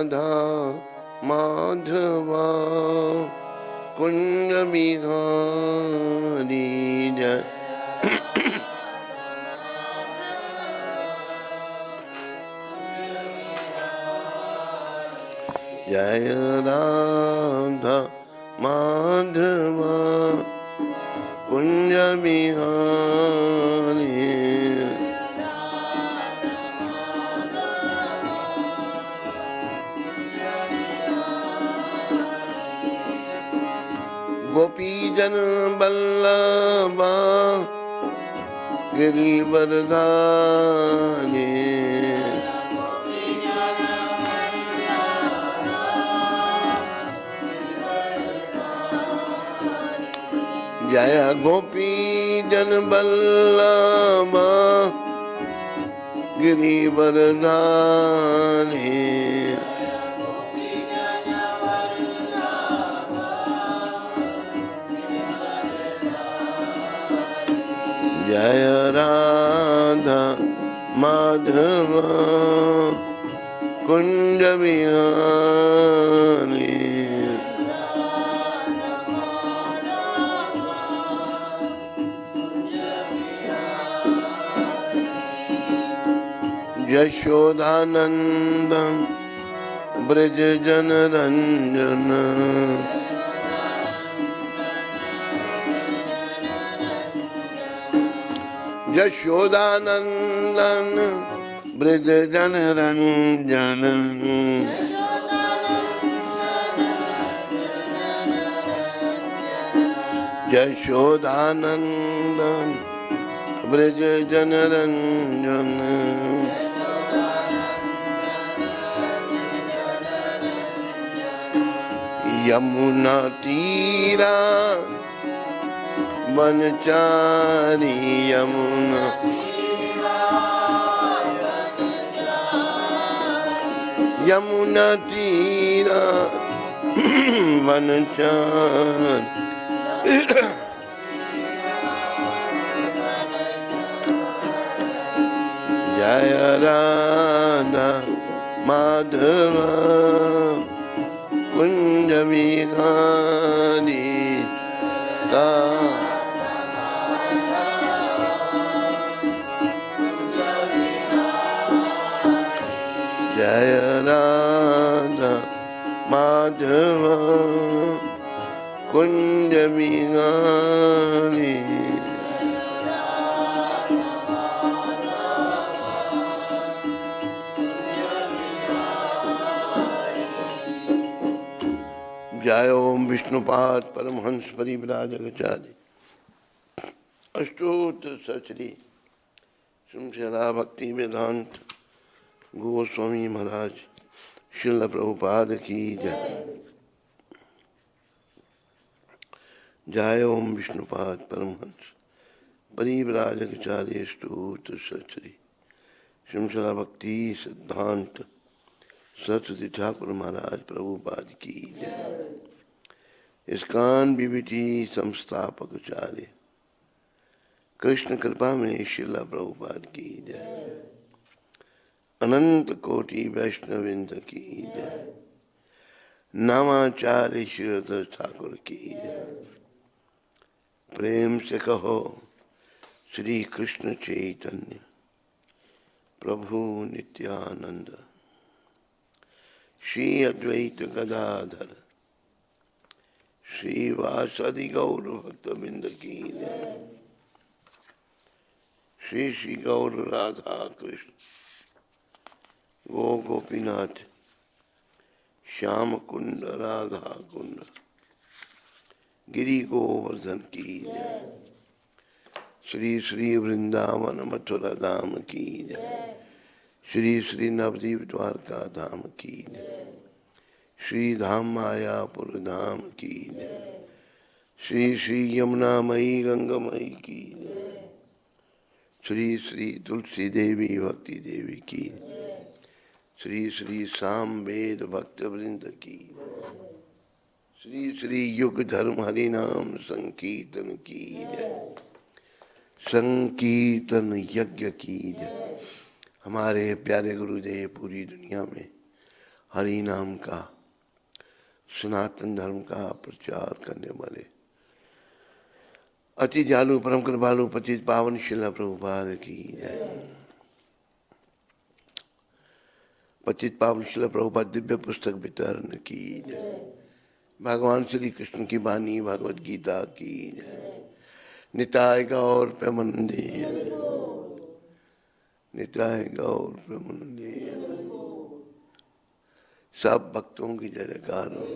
राधा माधवा कुंज बिहारी जय। जय राधा माधवा कुंज बिहारी। गोपी जन बल्लभा गिरिवरधारी। जय गोपी जन बल्लभा गिरिवरधारी। जय राधा माधवा कुंज बिहारी। यशोदानंदन ब्रज जन रंजन। यशोदानंदन ब्रज जन रंजन। यशोदानंदन ब्रज जन रंजन। यमुना तीरा वनचारी। यमुना यमुना तीरा वनचारी। जय राधा माधवा कुंज बिहारी। जय राधा माधवा कुंज बिहारी। जय ओम विष्णुपाद परमहंस परिव्राजकाचार्य अष्टोत्तर सचरी श्रीमद् भक्ति वेदांत गोस्वामी महाराज श्रील प्रभुपाद की जय। जय ओम विष्णुपाद परमहंस परिव्राजकाचार्य अष्टोत्तर सचरी श्रीमद् भक्ति सिद्धांत सरस्वती ठाकुर महाराज प्रभुपाद की जय। इस्कान बीबीटी संस्थापक आचार्य कृष्ण कृपा में शिला प्रभुपाद की जय। अनंत कोटि वैष्णविंद की जय। नामाचार्य श्रीधर ठाकुर की जय। प्रेम से कहो श्री कृष्ण चैतन्य प्रभु नित्यानंद श्री अद्वैत गदाधर श्रीवासदि गौर भक्तबिंद की जय। श्री श्री गौर राधा कृष्ण गो गोपीनाथ श्याम कुंड राधा कुंड गिरि गोवर्धन की जय। श्री श्री वृंदावन मथुरा धाम की जय। श्री श्री नवदीप द्वारका धाम की जय। श्री धाम मायापुर धाम की जय। श्री श्री यमुना मई गंगामयी की जय। श्री श्री तुलसी देवी भक्ति देवी की जय। श्री श्री साम वेद भक्त वृंद की जय। श्री श्री युग धर्म हरि नाम संकीर्तन की जय। संकीर्तन यज्ञ की जय। हमारे प्यारे गुरुदेव पूरी दुनिया में हरि नाम का, सनातन धर्म का प्रचार करने वाले अति दयालु परम कृपालु पतित पावन शिला प्रभुपाद की जय। पतित पावन शिला प्रभुपाद दिव्य पुस्तक वितरण की जय। भगवान श्री कृष्ण की वाणी भगवत गीता की जय। निताय गौर प्रेमानंदे, निताय गौर प्रेमानंदे। सब भक्तों की जय जयकार हो,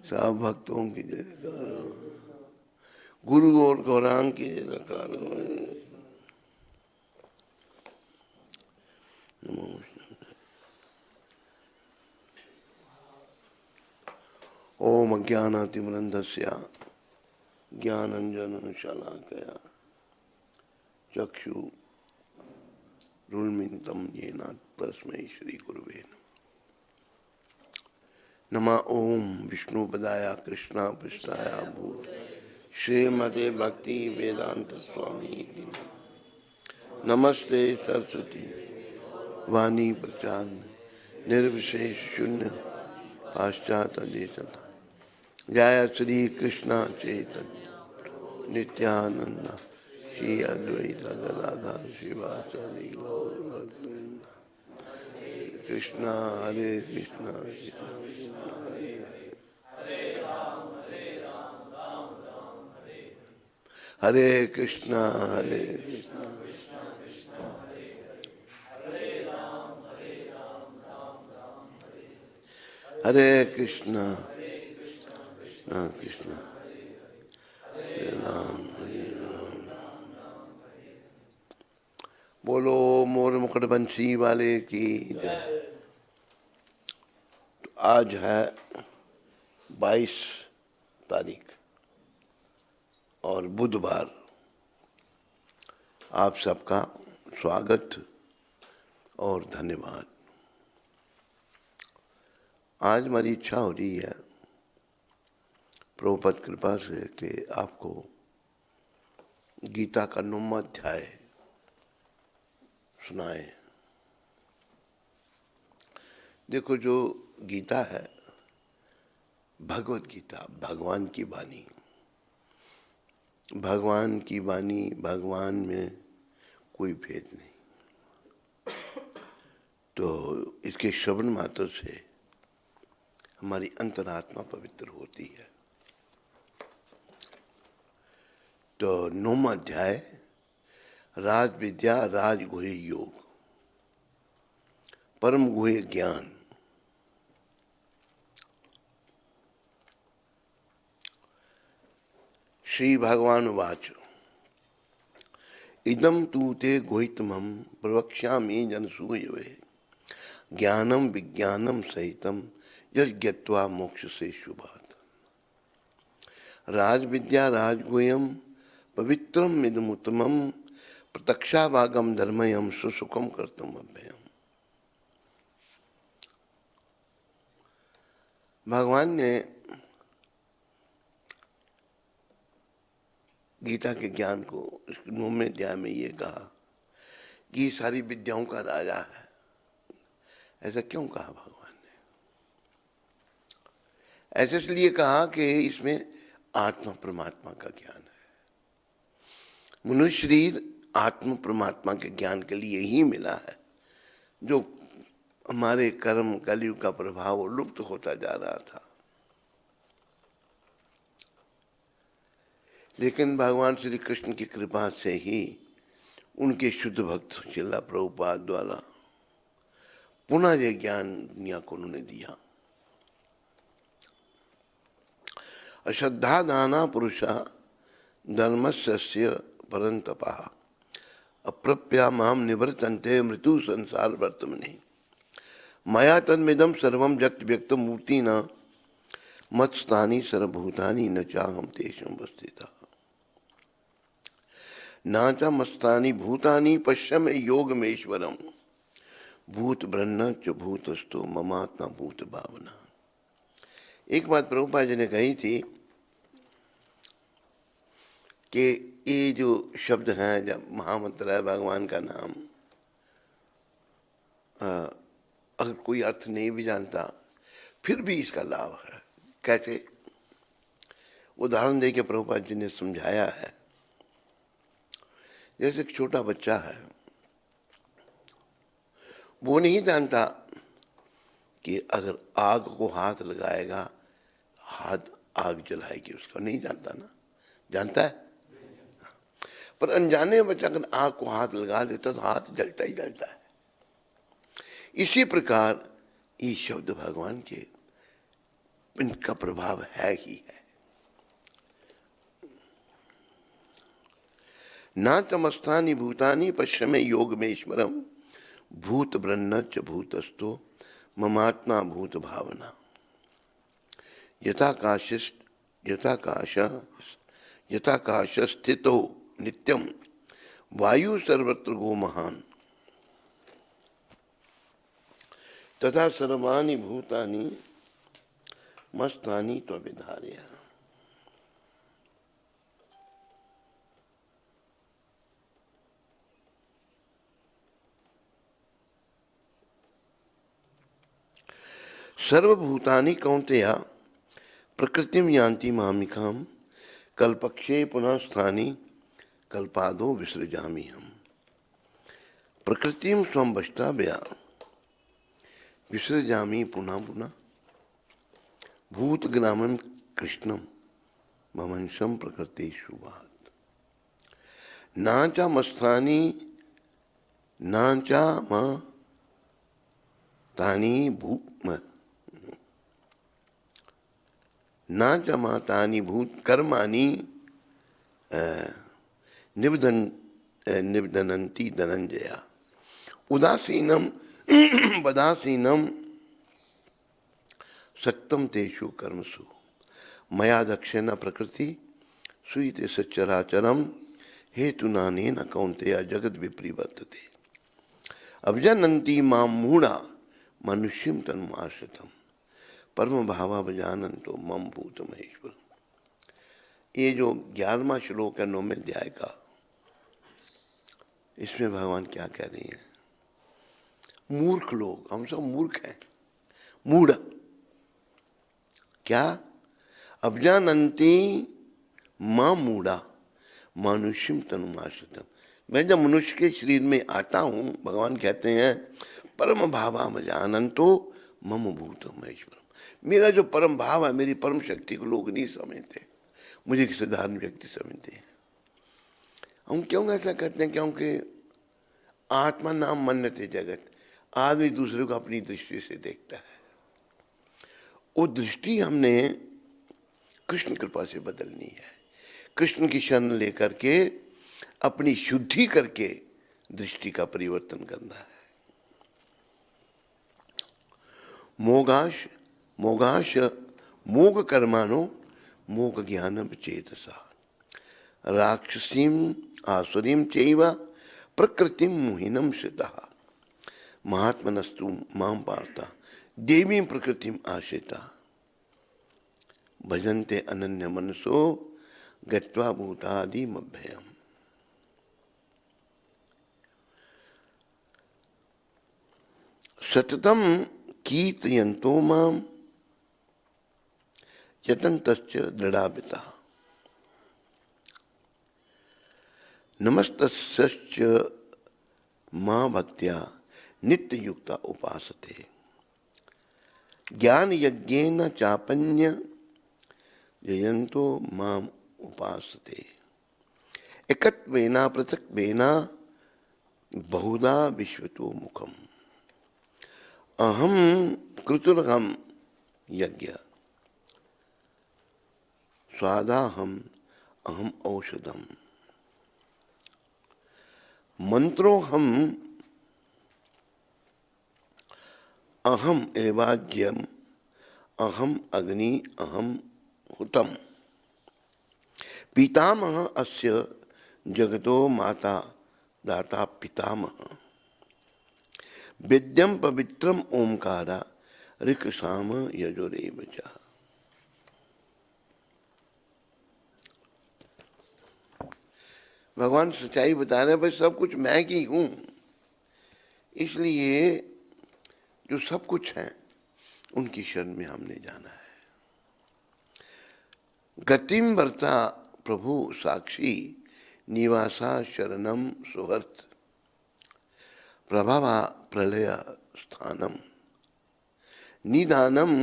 सब भक्तों की जय जयकार हो, गुरु और गौरांग की जय जयकार हो। ओम अज्ञानातिमरन्धस्य ज्ञानाञ्जनशलाकया चक्षुरुन्मिलितं येन तस्मै श्रीगुरवे नमः। ओम विष्णुपदाय कृष्णापृष्ठाय भूत श्रीमते भक्ति वेदांत स्वामी नमस्ते सरस्वती वाणी प्रचार निर्विशेष शून्य पाश्चात्य देशता। जय श्री कृष्ण चैतन्य नित्यानंद श्री अद्वैत गदाधर शिवासादि गौर भक्तवृंद। कृष्ण हरे कृष्ण कृष्ण कृष्ण हरे हरे, हरे कृष्ण हरे कृष्ण, हरे कृष्ण कृष्ण कृष्ण हरे राम हरे राम। बोलो मोर मुकुट बंसी वाले की जय। तो आज है 22 तारीख और बुधवार। आप सबका स्वागत और धन्यवाद। आज हमारी इच्छा हो रही है प्रभुपद कृपा से कि आपको गीता का 9वां अध्याय सुनाए। देखो, जो गीता है भगवत गीता, भगवान की वाणी। भगवान की वाणी, भगवान में कोई भेद नहीं। तो इसके श्रवण मात्र से हमारी अंतरात्मा पवित्र होती है। तो 9वां अध्याय राज विद्या राज गुह्य योग, परम गुह्य ज्ञान। श्री भगवान वाच इदम तू ते गुहितमं प्रवक्ष्यामि जनसूयवे ज्ञानम विज्ञानम सहितम यज्ञत्वा मोक्ष से शुभात्। राज विद्या राजगुह्यम पवित्रम इदमुत्तमम प्रत्यक्षाभागम धर्मयम सुसुखम कर्तुम अभ्ययम। भगवान ने गीता के ज्ञान को 9वें अध्याय में ये कहा कि ये सारी विद्याओं का राजा है। ऐसा क्यों कहा भगवान ने? ऐसे इसलिए कहा कि इसमें आत्मा परमात्मा का ज्ञान है। मनुष्य शरीर आत्मा परमात्मा के ज्ञान के लिए ही मिला है। जो हमारे कर्म कलयुग का प्रभाव लुप्त होता जा रहा था, लेकिन भगवान श्री कृष्ण की कृपा से ही उनके शुद्ध भक्त श्रील प्रभुपाद द्वारा पुनः ये ज्ञान दुनिया को उन्होंने दिया। अश्रद्धा दाना पुरुषा धर्मस्य परंतपा अप्रप्या माम निवर्तन्ते मृत्यु संसार वर्तमने मया तन्मिदम सर्वम जगत व्यक्त मूर्ति न मत्स्थानी सर्वभूतानि न चाहम तेषु वस्थिता न च मस्तानि भूतानि पश्यम योगमेश्वरम भूत ब्रह्म च भूतस्थो ममात्मा भूत भावना। एक बात प्रभुपाद जी ने कही थी कि ये जो शब्द हैं, जब महामंत्र है भगवान का नाम, अगर कोई अर्थ नहीं भी जानता फिर भी इसका लाभ है। कैसे? उदाहरण देके प्रभुपाद जी ने समझाया है। जैसे एक छोटा बच्चा है, वो नहीं जानता कि अगर आग को हाथ लगाएगा हाथ आग जलाएगी, उसको नहीं जानता ना। जानता है? पर अनजाने में बच्चा अगर आग को हाथ लगा देता तो हाथ जलता ही जलता है। इसी प्रकार ये शब्द भगवान के, इनका प्रभाव है ही है। ना तमस्थानि भूतानि पश्चिमे योग में ईश्वरम भूत ब्रह्मच भूतस्तो ममात्मा भूत भावना यथाकाश स्थितो नित्यम वायु सर्वत्र गो महान तथा सर्वाणि भूतानि मस्तानि त्वविधारय। सर्वभूतानि कौन्तेय प्रकृतिम यान्ति मामिकाम कल्पक्षे पुनः स्थानि कल्पादो विसृजामि हम। प्रकृतिम स्वं वष्टाभ्या विसृजामि पुनः पुनः भूतग्रामं कृष्णम ममंशम प्रकृतिषु भात। नाचा मस्थानि नाचा म तानि भूत न च मातानि भूत कर्माणि निबधनन्ति धनंजया उदासीनम वदासीनम सक्तम तेषु कर्मसु मया दक्षेण प्रकृति सुयते सच्चराचरम हेतुनानेन कौन्तेय जगद विपरिवर्तते अभिजानन्ति मां मूढ़ा मनुष्यम तन्माश्रितम परम भावा जानन्तो मम भूत महेश्वर। ये जो 11वां श्लोक है 9वें अध्याय का, इसमें भगवान क्या कह रही हैं? मूर्ख लोग, हम सब मूर्ख हैं, मूढ़। क्या? अभिजानन्ति मां मूढ़ा मनुष्यम तनुमाश्रितम। मैं जब मनुष्य के शरीर में आता हूं, भगवान कहते हैं परम भावा जानन्तो मम भूत महेश्वर। मेरा जो परम भाव है, मेरी परम शक्ति को लोग नहीं समझते, मुझे एक साधारण व्यक्ति समझते हैं। हम क्यों ऐसा करते हैं? क्योंकि आत्मा नाम मन्यते जगत, आदमी दूसरे को अपनी दृष्टि से देखता है। वो दृष्टि हमने कृष्ण कृपा से बदलनी है। कृष्ण की शरण लेकर के अपनी शुद्धि करके दृष्टि का परिवर्तन करना है। मोग कर्माणो मोग ज्ञानम चेतसा राक्षसीम आसुरीम चैव प्रकृतिम मोहिनम श्रितः महात्मनस्तु मां पार्था देवीं प्रकृतिम आश्रिता भजन्ते अनन्य मनसो गत्वा भूतादिमभ्ययम्। सततम कीर्तयन्तो मां यतन्तश्च दृढ़ापिता नमस्तस्यश्च मां भक्त्या नित्ययुक्ता उपासते ज्ञान यज्ञेन चापन्य जयन्तो माम उपासते एकत्वेना पृथक्वेना बहुधा विश्वतो मुखम अहम कृतुरहम यज्ञ स्वादाहम अहम औषधम मंत्रोहम अहम एवाज्यम अहम अग्नि अहम हुतम पितामह अस्य जगतो माता दाता पितामह विद्यम पवित्रम ओंकारा ऋक् साम यजुरेव च। भगवान सच्चाई बता रहे हैं, भाई सब कुछ मैं की हूं। इसलिए जो सब कुछ हैं, उनकी शरण में हमने जाना है। गतिम वर्ता प्रभु साक्षी निवासा शरणम सुहर्त प्रभावा प्रलय स्थानम निदानम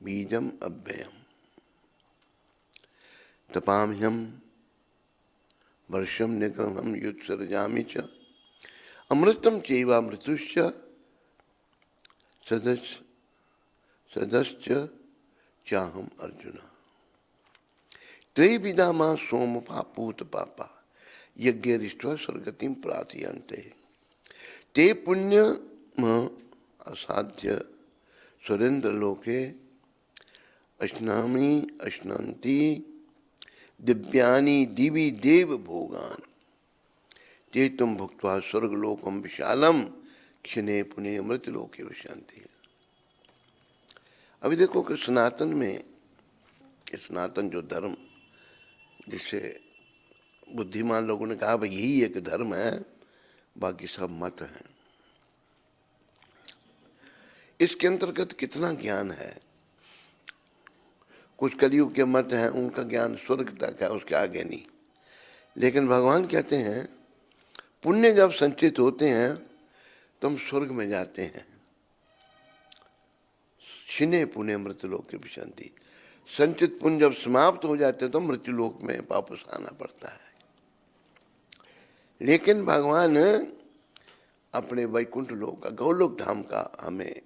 बीजम अव्ययम तपाम्यहम वर्षम निग्रहम युत्सर्जामि च अमृतम चैवामृतुश्च सदश्च चाहम अर्जुन त्रैविधा मां सोम पापूत पापा यज्ञरिष्ट्वा स्वर्गतिम प्रार्थयन्ते ते पुण्य असाध्य सुरेंद्र लोके अश्नामि अश्नन्ति दिव्यानि दिवि देव भोगान ते तुम भुक्त्वा स्वर्गलोकम विशालम क्षणे पुणे अमृत लोके विशांति। अभी देखो कि सनातन में, सनातन जो धर्म जिसे बुद्धिमान लोगों ने कहा भाई यही एक धर्म है, बाकी सब मत हैं। इसके अंतर्गत कितना ज्ञान है। कुछ कलयुग के मत हैं, उनका ज्ञान स्वर्ग तक है, उसके आगे नहीं। लेकिन भगवान कहते हैं पुण्य जब संचित होते हैं तो हम स्वर्ग में जाते हैं। क्षिणे पुण्य मृत्युलोक की विशांति। संचित पुण्य जब समाप्त हो जाते हैं तो मृत्युलोक में वापस आना पड़ता है। लेकिन भगवान अपने वैकुंठ लोक का, गौलोक धाम का हमें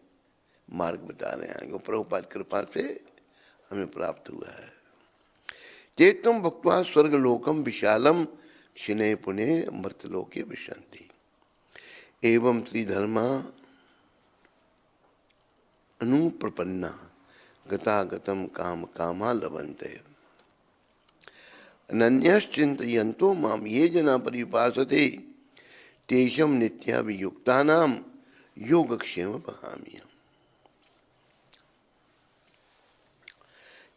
मार्ग बता रहे हैं, वो प्रभुपाद कृपा से हमें प्राप्त हुआ है। चेतम भक्त्वा स्वर्गलोकम विशालम क्षिणे पुणे मृत्युलोके विशांति एवं त्रिधर्मा अनुप्रपन्ना गतागतम काम कामा लभन्ते अनन्यश्चिन्तयन्तो माम ये जना परिपासते तेषां नित्याभियुक्तानां योगक्षेम वहाम्यहम्।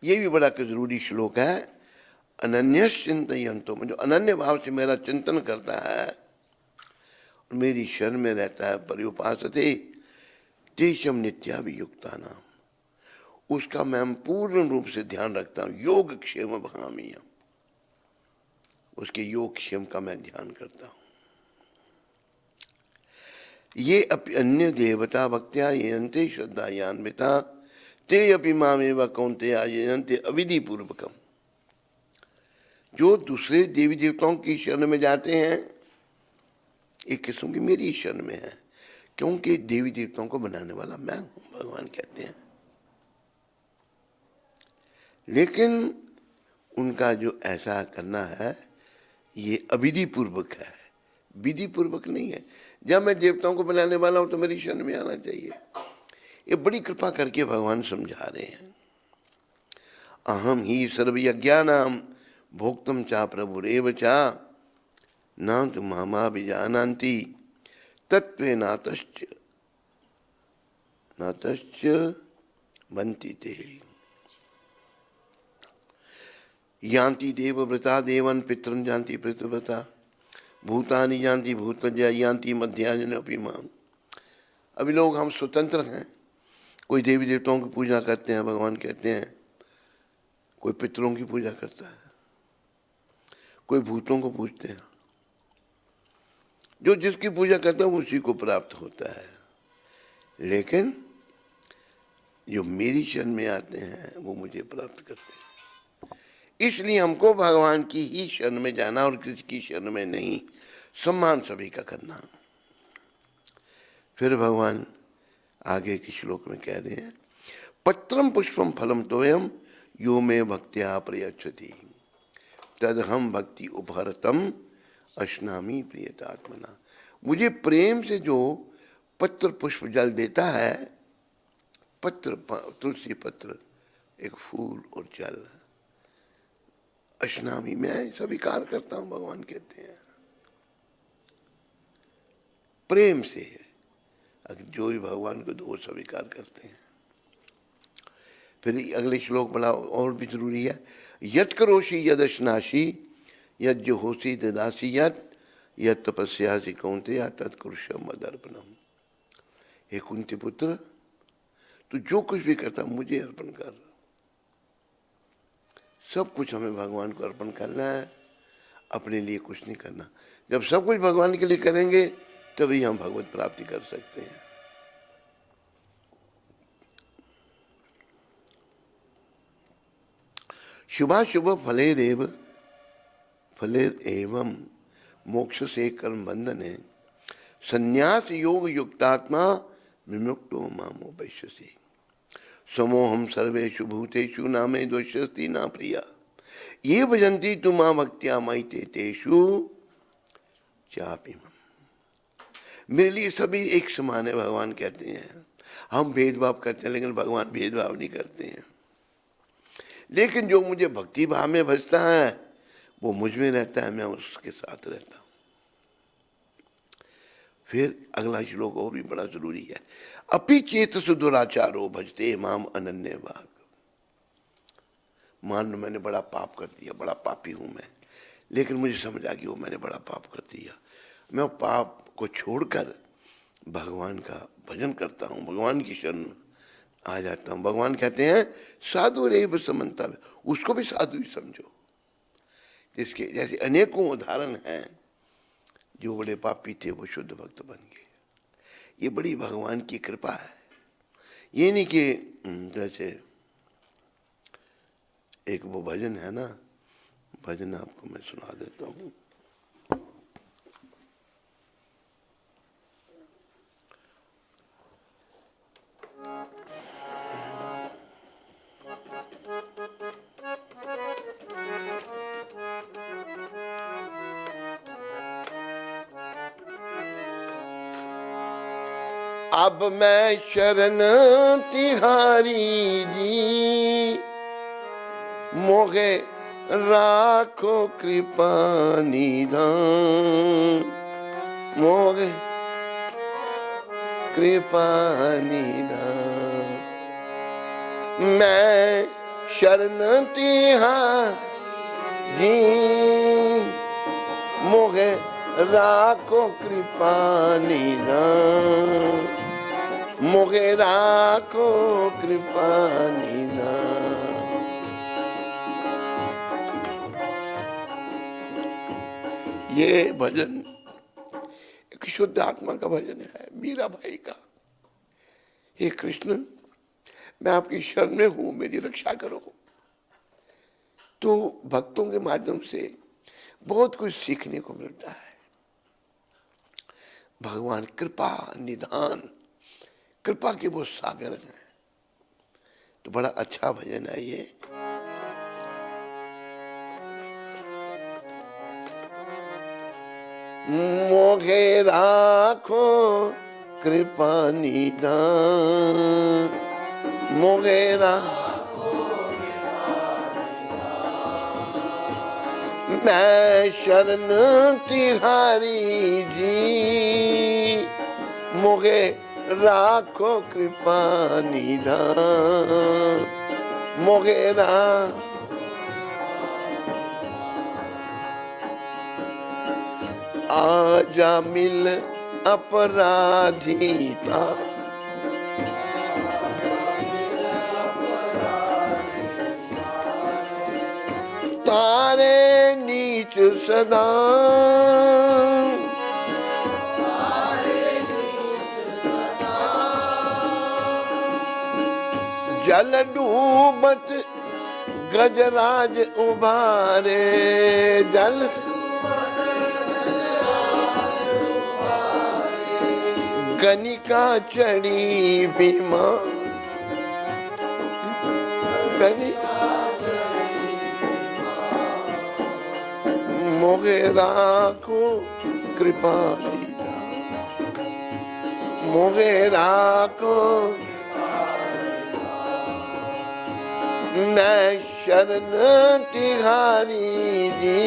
ये भी बड़ा जरूरी श्लोक है। अनन्यश्चिन्तयन्तो, जो अनन्य भाव से मेरा चिंतन करता है और मेरी शरण में रहता है, पर्युपासते तेषां नित्याभियुक्तानां, उसका मैं पूर्ण रूप से ध्यान रखता हूँ। योग क्षेम वहाम्यहम्, उसके योग क्षेम का मैं ध्यान करता हूँ। ये अपि अन्य देवता भक्त्या येनते श्रद्धायान्विता ते अपि मामेव कौन्तेय येनते अविधि पूर्वकम। जो दूसरे देवी देवताओं की शरण में जाते हैं, एक किस्म की मेरी शरण में है, क्योंकि देवी देवताओं को बनाने वाला मैं हूं, भगवान कहते हैं। लेकिन उनका जो ऐसा करना है ये अविधि पूर्वक है, विधि पूर्वक नहीं है। जब मैं देवताओं को बनाने वाला हूं तो मेरी शरण में आना चाहिए। ये बड़ी कृपा करके भगवान समझा रहे हैं। अहम ही सर्वयज्ञानां भोक्तुम चा प्रभुरेव चा न तु मामाभिजानान्ति तत्त्वेनातश्च बन्ति ते यान्ति देवव्रता देवन पितरं जानति पितृव्रता भूतानि जानति भूतजा यान्ति मध्याजन अपि माम। अभी लोग हम स्वतंत्र हैं, कोई देवी देवताओं की पूजा करते हैं, भगवान कहते हैं, कोई पितरों की पूजा करता है, कोई भूतों को पूजते हैं। जो जिसकी पूजा करता है उसी को प्राप्त होता है। लेकिन जो मेरी शरण में आते हैं वो मुझे प्राप्त करते हैं। इसलिए हमको भगवान की ही शरण में जाना और किसी की शरण में नहीं, सम्मान सभी का करना। फिर भगवान आगे के श्लोक में कह रहे हैं पत्रम पुष्पम फलम तोयम यो मे भक्त्या प्रयच्छति तदहम भक्ति उपहरतम अश्नामी प्रियतात्मना। मुझे प्रेम से जो पत्र पुष्प जल देता है, पत्र तुलसी पत्र एक फूल और जल, अश्नामी मैं स्वीकार करता हूं, भगवान कहते हैं। प्रेम से जो भी भगवान को दो स्वीकार करते हैं। फिर अगले श्लोक बड़ा और भी जरूरी है। यत् करोषि यदश्नासि यद जो होसी तदासी यद तपस्यासि कौन्तेय तत्कुरुषम मदर्पणम। हे कुंती पुत्र, तू जो कुछ भी करता मुझे अर्पण कर। सब कुछ हमें भगवान को अर्पण करना है, अपने लिए कुछ नहीं करना। जब सब कुछ भगवान के लिए करेंगे तभी हम भगवत प्राप्ति कर सकते हैं। शुभाशुभ फलेरेव एवं मोक्ष से कर्म बंधने संन्यास योग युक्तात्मा विमुक्तो मामो वैश्यसि समोहम सर्वेषु भूतेषु नामे दोषस्ति ना प्रिया ये भजन्ति तु मां भक्त्या मयि तेषु चापि मम। मेरे लिए सभी एक समान है, भगवान कहते हैं। हम भेदभाव करते हैं लेकिन भगवान भेदभाव नहीं करते हैं। लेकिन जो मुझे भक्ति भाव में भजता है वो मुझ में रहता है, मैं उसके साथ रहता हूं। फिर अगला श्लोक और भी बड़ा जरूरी है। अपि चेतसु दुराचारो भजते माम अनन्य भाग। मान लो मैंने बड़ा पाप कर दिया, बड़ा पापी हूं मैं, लेकिन मुझे समझ आ गया वो मैंने बड़ा पाप कर दिया। मैं पाप को छोड़कर भगवान का भजन करता हूं, भगवान की शरण आ जाता हूं। भगवान कहते हैं साधु रेव समन्ता, उसको भी साधु ही समझो। जिसके जैसे अनेकों उदाहरण हैं, जो बड़े पापी थे वो शुद्ध भक्त बन गए। ये बड़ी भगवान की कृपा है। ये नहीं कि जैसे एक वो भजन है ना, भजन आपको मैं सुना देता हूँ। अब मैं शरण तिहारी जी, मोहे राखो कृपा निधान, मोहे कृपा निधान। मैं शरण तिहारी मोहे राखो कृपा निधान, मोहे राखो कृपा निधान। ये भजन एक शुद्ध आत्मा का भजन है, मीरा भाई का। हे कृष्ण, मैं आपकी शरण में हूं, मेरी रक्षा करो। तो भक्तों के माध्यम से बहुत कुछ सीखने को मिलता है। भगवान कृपा निधान, कृपा के वो सागर हैं। तो बड़ा अच्छा भजन है ये। मोहे राखो कृपा निधान, मोहे राखो मैं शरण तिहारी जी, मोहे राखो कृपा निधान, मोहे राखो। आजा मिल अपराधीता, तारे नीच सदा, जल डूबत गजराज उभारे, जल गनिका चढ़ी भीमा, मोहे राखो कृपा निधान, मोहे राखो मैं शरण तिहारी जी,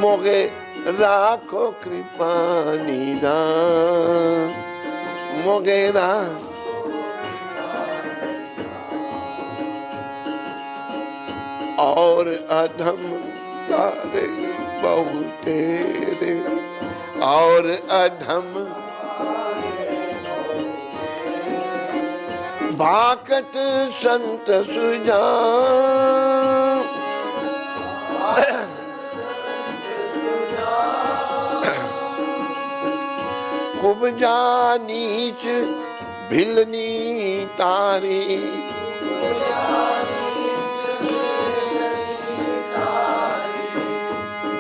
मोहे राखो कृपा निधान, मोहे राखो। और अधम तारे बहु तेरे, और अधम भाकत संत सुजान, खूब जानीच भिलनी तारी,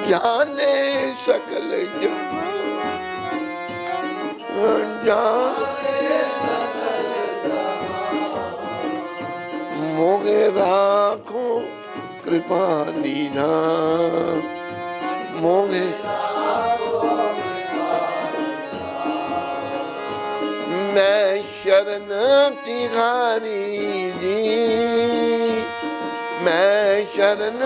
जाने सकल जान, मोगे राखो कृपा निधान, मोगे मैं शरण तिहारी जी, मैं शरण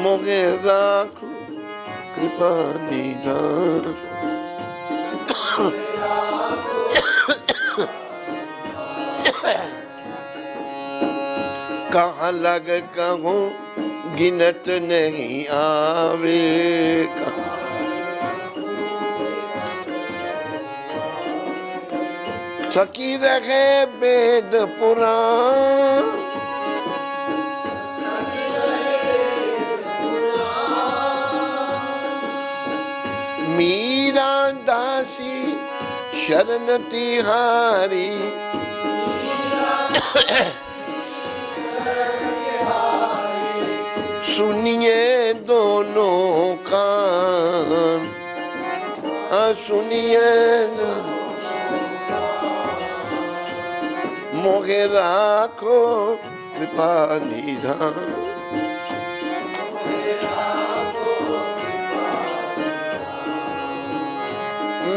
मोगे राखो कृपा निधान। कहाँ लग कहूँ गिनत नहीं आवे, सकी रहे वेद पुराण, मीरा दासी शरण तिहारी, सुनिए दोनों कान, सुनिए मोगे राखो कृपा निधान,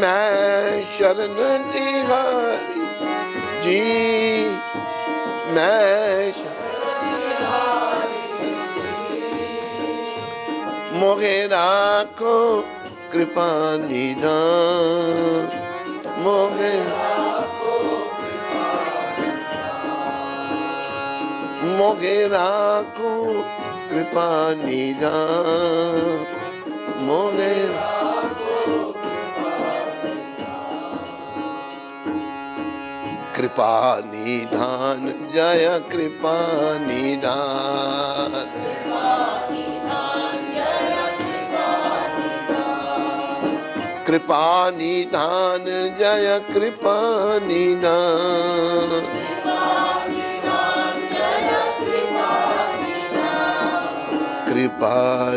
मैं शरण तिहारी जी, मैं मोगे राखो कृपा निधान, मोगे मोगे राखो कृपा निधान, मोगे कृपा निधान, जय कृपा निधान, कृपा निधान, जय कृपा निधान, कृपा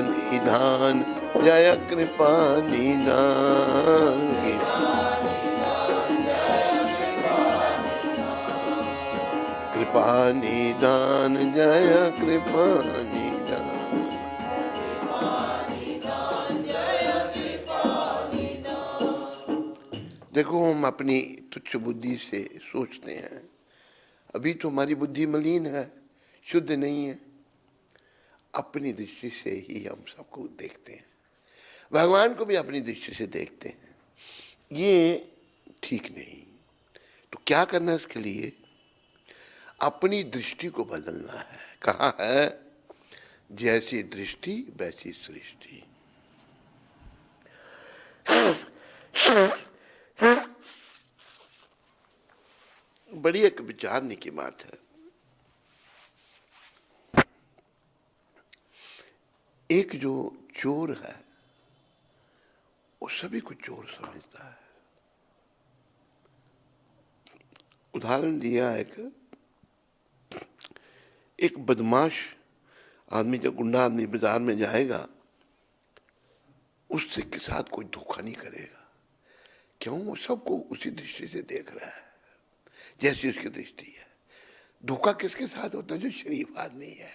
निधान, जय कृपा निधान, कृपा निधान, जय कृपा निधान। देखो हम अपनी तुच्छ बुद्धि से सोचते हैं, अभी तो हमारी बुद्धि मलिन है, शुद्ध नहीं है, अपनी दृष्टि से ही हम सबको देखते हैं, भगवान को भी अपनी दृष्टि से देखते हैं, ये ठीक नहीं। तो क्या करना है इसके लिए? अपनी दृष्टि को बदलना है। कहा है जैसी दृष्टि वैसी सृष्टि। बड़ी एक विचारने की बात है। एक जो चोर है वो सभी को चोर समझता है। उदाहरण दिया एक बदमाश आदमी, जब गुंडा आदमी बाजार में जाएगा उससे के साथ कोई धोखा नहीं करेगा। क्यों? वो सबको उसी दृष्टि से देख रहा है जैसी उसकी दृष्टि है। धोखा किसके साथ होता है? जो शरीफ आदमी है,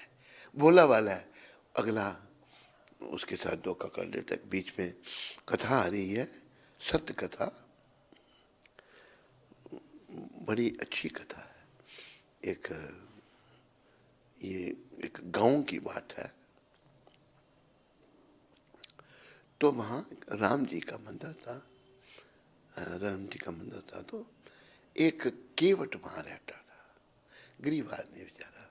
भोला वाला है, अगला उसके साथ धोखा कर लेता है। बीच में कथा आ रही है, सत्य कथा, बड़ी अच्छी कथा है। ये एक गांव की बात है। तो वहाँ राम जी का मंदिर था, तो एक केवट वहाँ रहता था, गरीब आदमी बेचारा।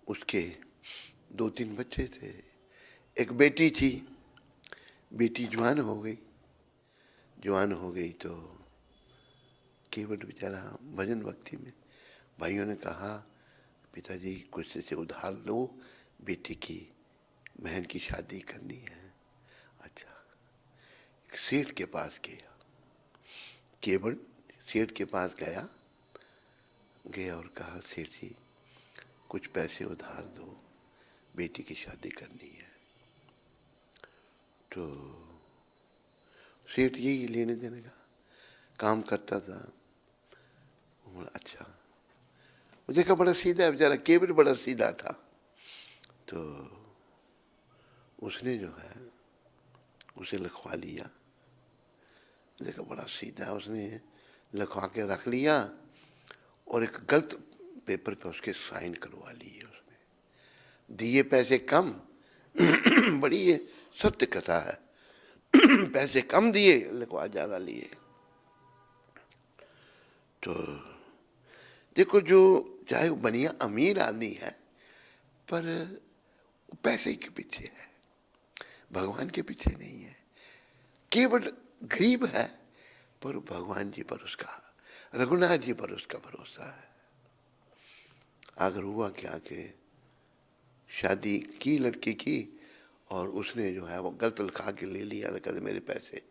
उसके 2-3 बच्चे थे, एक बेटी थी, बेटी जवान हो गई, जवान हो गई तो केवट बेचारा भजन भक्ति में, भाइयों ने कहा पिताजी कुछ से उधार लो, बेटी की बहन की शादी करनी है। अच्छा, एक सेठ के पास गया, केवट सेठ के पास गया और कहा सेठ जी कुछ पैसे उधार दो, बेटी की शादी करनी है। तो सेठ यही लेने देने का काम करता था। अच्छा, वो देखा बड़ा सीधा है बेचारा, केवट बड़ा सीधा था। तो उसने जो है उसे लिखवा लिया, देखा बड़ा सीधा, उसने लिखवा के रख लिया और एक गलत पेपर पे उसके साइन करवा लिए। उसने दिए पैसे कम बड़ी ये सत्य कथा है पैसे कम दिए, लिखवा ज्यादा लिए। तो देखो, जो चाहे वो बनिया अमीर आदमी है पर वो पैसे के पीछे है, भगवान के पीछे नहीं है। केवल गरीब है पर भगवान जी पर उसका, रघुनाथ जी पर उसका भरोसा है। अगर हुआ क्या कि शादी की लड़की की और उसने जो है वो गलत लिखा के ले लिया, कहते मेरे पैसे,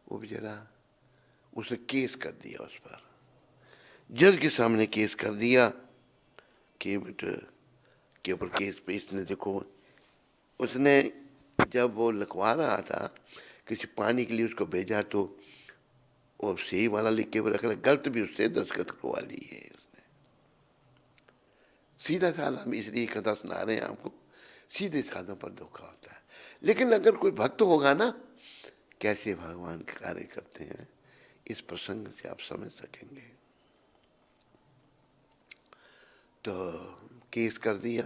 वो बेचारा उसने केस कर दिया उस पर, जज के सामने केस कर दिया कि के ऊपर केस पे इसने देखो, उसने जब वो लिखवा रहा था किसी पानी के लिए उसको भेजा तो वो सही वाला लिख के रख, गलत भी उससे दस्तखत करवा ली है उसने। सीधा साधा हम इसलिए कथा सुना रहे हैं आपको, सीधे साधों पर धोखा होता है। लेकिन अगर कोई भक्त होगा ना कैसे भगवान के कार्य करते हैं, इस प्रसंग से आप समझ सकेंगे। तो केस कर दिया,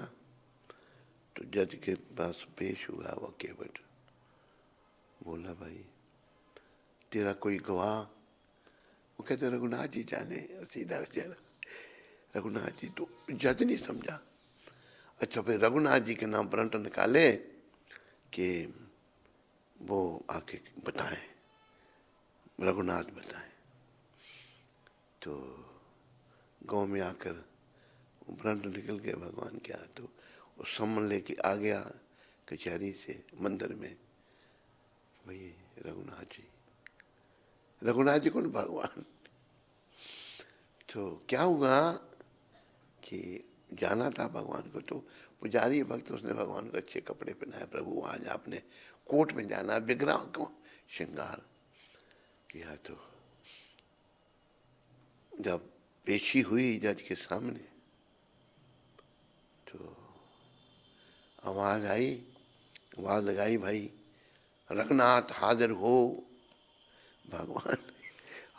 तो जज के पास पेश हुआ वो केवट, बोला भाई तेरा कोई गवाह? वो कहते रघुनाथ जी जाने, सीधा बेचारा रघुनाथ जी। तो जज नहीं समझा। अच्छा, फिर रघुनाथ जी के नाम वारंट निकाले कि वो आके बताएं, रघुनाथ बताएं। तो गांव में आकर वारंट निकल गए भगवान के हाथ, तो वो सम्मन लेके आ गया कचहरी से मंदिर में, भाई रघुनाथ जी। रघुनाथ जी कौन? भगवान। तो क्या हुआ कि जाना था भगवान को, तो पुजारी भक्त उसने भगवान को अच्छे कपड़े पहनाए, प्रभु आज आपने कोर्ट में जाना, विग्रह को श्रृंगार किया। तो जब पेशी हुई जज के सामने तो आवाज आई, आवाज लगाई, भाई रघुनाथ हाजिर हो। भगवान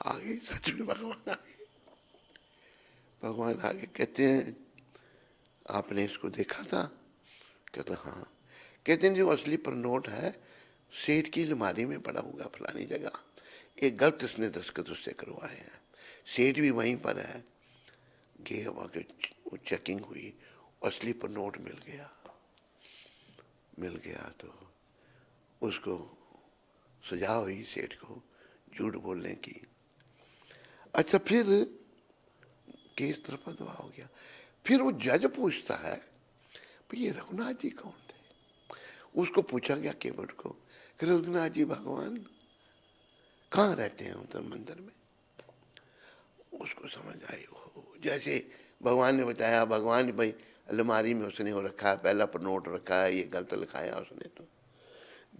आगे, सच में भगवान आगे, भगवान आगे कहते हैं आपने इसको देखा था? कहते हाँ। कहते हैं जो असली पर नोट है सेठ की अलमारी में पड़ा हुआ फलानी जगह, एक गलत इसने दस्तखत उससे करवाए हैं, सेठ भी वहीं पर है। गए वहाँ के चेकिंग हुई, असली पर नोट मिल गया। मिल गया तो उसको सजा हुई सेठ को झूठ बोलने की। अच्छा, फिर केस तरफा दफा हो गया। फिर वो जज पूछता है भाई ये रघुनाथ जी कौन थे? उसको पूछा गया केवट को कि रघुनाथ जी भगवान कहाँ रहते हैं उधर मंदिर में। उसको समझ आई, जैसे भगवान ने बताया, भगवान भाई अलमारी में उसने वो रखा है, पहला पर नोट रखा है, ये गलत लिखाया उसने। तो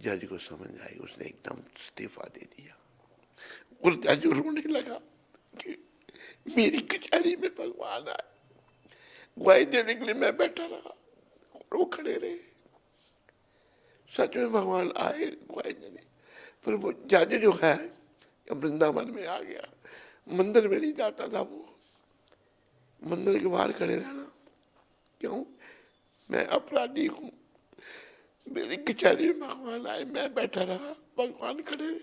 जज को समझ आई, उसने एकदम इस्तीफा दे दिया और जज रोने लगा कि मेरी कचहरी में भगवान आए, गवाही देने के लिए मैं बैठा रहा और वो खड़े रहे। सच में भगवान आए गवाही देने, पर वो जज जो है वृंदावन में आ गया, मंदिर में नहीं जाता था वो, मंदिर के बाहर खड़े रहना। क्यों? मैं अपराधी हूं, मेरी कचहरी में भगवान आए, मैं बैठा रहा, भगवान खड़े रहे।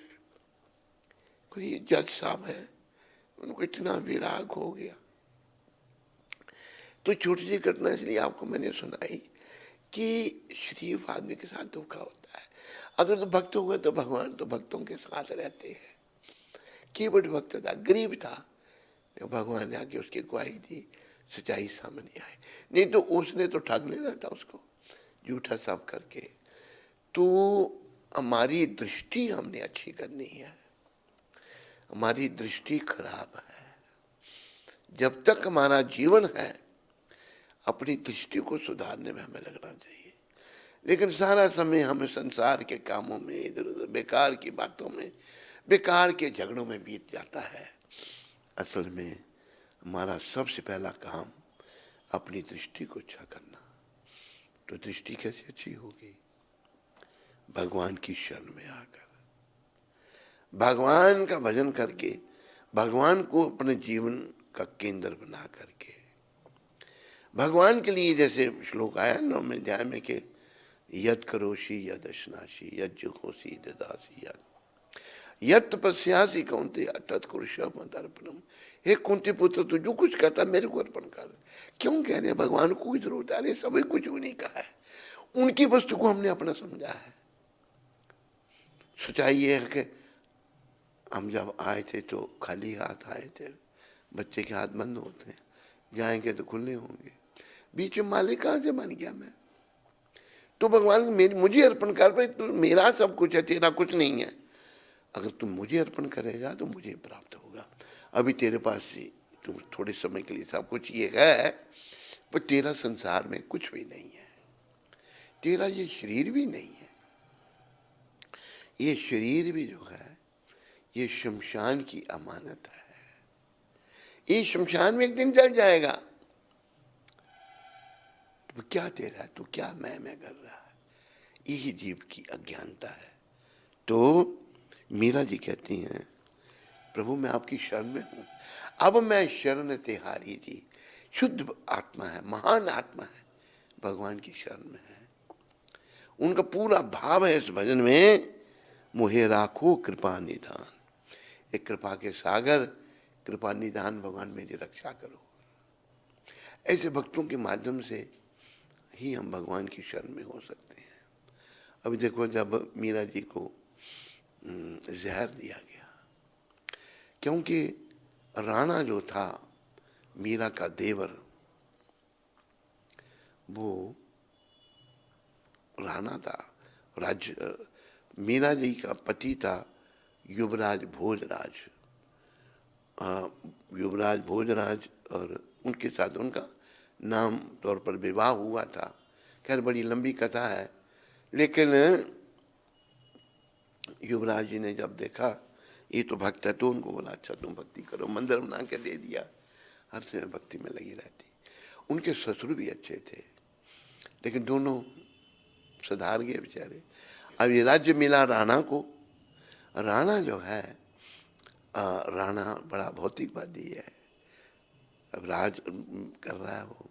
कोई ये जज साहब है, उनको इतना विराग हो गया। तो छोटी सी घटना इसलिए आपको मैंने सुनाई कि शरीफ आदमी के साथ धोखा होता है। अगर तो भक्त हुए तो भगवान तो भक्तों के साथ रहते हैं, कीबोर्ड भक्त था, गरीब था, तो भगवान ने आके उसकी गवाही दी, सच्चाई सामने आई। नहीं तो उसने तो ठग लेना था उसको, झूठा सब करके। तो हमारी दृष्टि हमने अच्छी करनी है, हमारी दृष्टि खराब है। जब तक हमारा जीवन है अपनी दृष्टि को सुधारने में हमें लगना चाहिए। लेकिन सारा समय हमें संसार के कामों में, इधर उधर बेकार की बातों में, बेकार के झगड़ों में बीत जाता है। असल में हमारा सबसे पहला काम अपनी दृष्टि को अच्छा करना। तो दृष्टि कैसे अच्छी होगी? भगवान की शरण में आकर, भगवान का भजन करके, भगवान को अपने जीवन का केंद्र बना करके, भगवान के लिए, जैसे श्लोक आया 9वें अध्याय में कि यत् करोषि यद् अश्नासि यत् जुहोषि ददासि यत् तपस्यासि कौन्तेय तत् कुरुष्व मदर्पणम्। हे कुंती पुत्र, तू जो कुछ कहता मेरे को अर्पण कर। क्यों कह रहे भगवान को की जरूरत है? अरे सभी कुछ नहीं कहा है, उनकी वस्तु को हमने अपना समझा है। सच्चाई ये है कि हम जब आए थे तो खाली हाथ आए थे, बच्चे के हाथ बंद होते हैं, जाएंगे तो खुले होंगे। बीच में मालिक कहाँ से बन गया मैं? तो भगवान मुझे अर्पण कर भाई, तू मेरा सब कुछ है, तेरा कुछ नहीं है। अगर तुम मुझे अर्पण करेगा तो मुझे प्राप्त होगा। अभी तेरे पास तुम थोड़े समय के लिए सब कुछ ये है, पर तेरा संसार में कुछ भी नहीं है, तेरा ये शरीर भी नहीं है। ये शरीर भी जो है ये शमशान की अमानत है, ये शमशान में एक दिन जल जाएगा। तो क्या तेरा, तो क्या मैं कर रहा है? यही जीव की अज्ञानता है। तो मीरा जी कहती हैं, प्रभु मैं आपकी शरण में हूं, अब मैं शरण तिहारी जी। शुद्ध आत्मा है, महान आत्मा है, भगवान की शरण में है। उनका पूरा भाव है इस भजन में, मोहे राखो कृपा निधान। एक कृपा के सागर, कृपा निधान, भगवान मेरी रक्षा करो। ऐसे भक्तों के माध्यम से ही हम भगवान की शरण में हो सकते हैं। अभी देखो, जब मीरा जी को जहर दिया गया, क्योंकि राणा जो था मीरा का देवर, वो राणा था, राज्य मीरा जी का पति था युवराज भोजराज। युवराज भोजराज, और उनके साथ उनका नाम तौर पर विवाह हुआ था। खैर बड़ी लंबी कथा है, लेकिन युवराज जी ने जब देखा ये तो भक्त है, तो उनको बोला अच्छा तुम भक्ति करो, मंदिर बना के दे दिया, हर समय भक्ति में लगी रहती। उनके ससुर भी अच्छे थे, लेकिन दोनों सुधार गए बेचारे। अब ये राज्य मिला राणा को। राणा जो है, राणा बड़ा भौतिकवादी है, अब राज कर रहा है वो।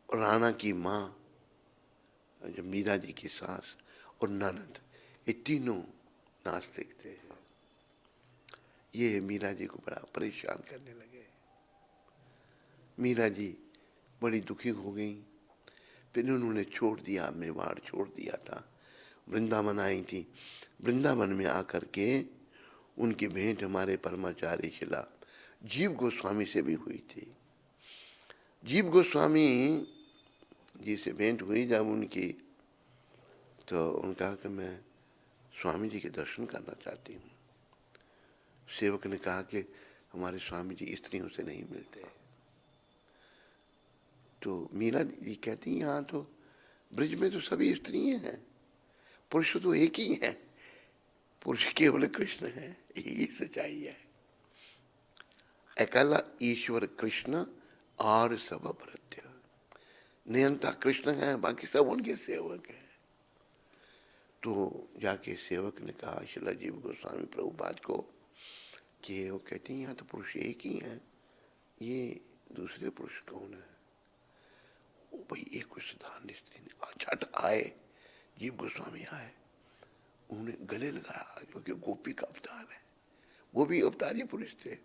राणा की माँ, जो मीरा जी की सास और ननद, ये तीनों नास्तिक थे। ये मीरा जी को बड़ा परेशान करने लगे। मीरा जी बड़ी दुखी हो गई। फिर उन्होंने छोड़ दिया, मेवाड़ छोड़ दिया था, वृंदावन आई थी। वृंदावन में आकर के उनकी भेंट हमारे परमाचार्य शिला जीव गोस्वामी से भी हुई थी। जीव गोस्वामी जी से भेंट हुई जब उनकी, तो उन्होंने कहा कि मैं स्वामी जी के दर्शन करना चाहती हूँ। सेवक ने कहा कि हमारे स्वामी जी स्त्रियों से नहीं मिलते। तो मीरा जी कहती यहाँ तो ब्रज में तो सभी स्त्रियाँ हैं, पुरुष तो एक ही है, पुरुष केवल कृष्ण है, यही सच्चाई है। अकेला ईश्वर कृष्ण और सब भृत्य, नियंता कृष्ण है, बाकी सब उनके सेवक हैं। तो जाके सेवक ने कहा शिला जीव गोस्वामी प्रभुपाद को कि वो कहते हैं यहाँ तो पुरुष एक ही हैं, ये दूसरे पुरुष कौन है? वो भाई एक कोई साधारण स्त्री ने झट आए, जीव गोस्वामी आए, उन्होंने गले लगाया, जो कि गोपी का अवतार है, वो भी अवतारी पुरुष थे।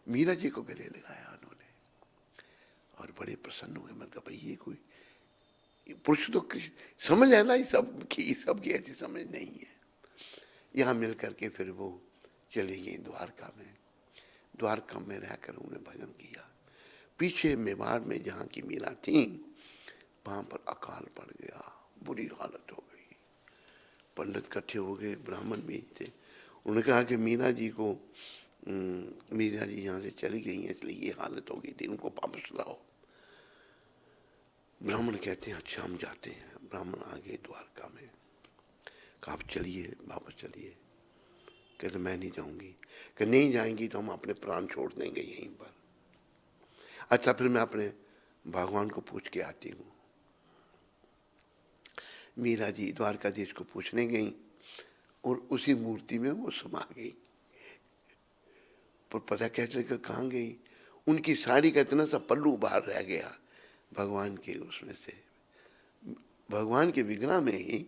मीरा जी को गले लगाया उन्होंने और बड़े प्रसन्न हुए। मैं कहा भाई ये कोई पुरुष तो कृष्ण समझ है ना, सबकी ऐसी समझ नहीं है। यहाँ मिल करके फिर वो चली गई द्वारका में। द्वारका में रहकर उन्होंने भजन किया। पीछे मेवाड़ में जहाँ की मीरा थी, वहाँ पर अकाल पड़ गया, बुरी हालत हो गई। पंडित इकट्ठे हो गए, ब्राह्मण भी थे। उन्होंने कहा कि मीरा जी यहाँ से चली गई हैं, इसलिए ये हालत हो गई थी, उनको वापस लाओ। ब्राह्मण कहते हैं अच्छा हम जाते हैं। ब्राह्मण आ गए द्वारका में, कहा आप चलिए, वापस चलिए। कहते मैं नहीं जाऊंगी। कि नहीं जाएंगी तो हम अपने प्राण छोड़ देंगे यहीं पर। अच्छा फिर मैं अपने भगवान को पूछ के आती हूँ। मीरा जी द्वारकाधीश को पूछने गई और उसी मूर्ति में वो समा गई। पर पता कैसे कि कहाँ गई, उनकी साड़ी का इतना सा पल्लू बाहर रह गया भगवान के उसमें से। भगवान के विग्रह में ही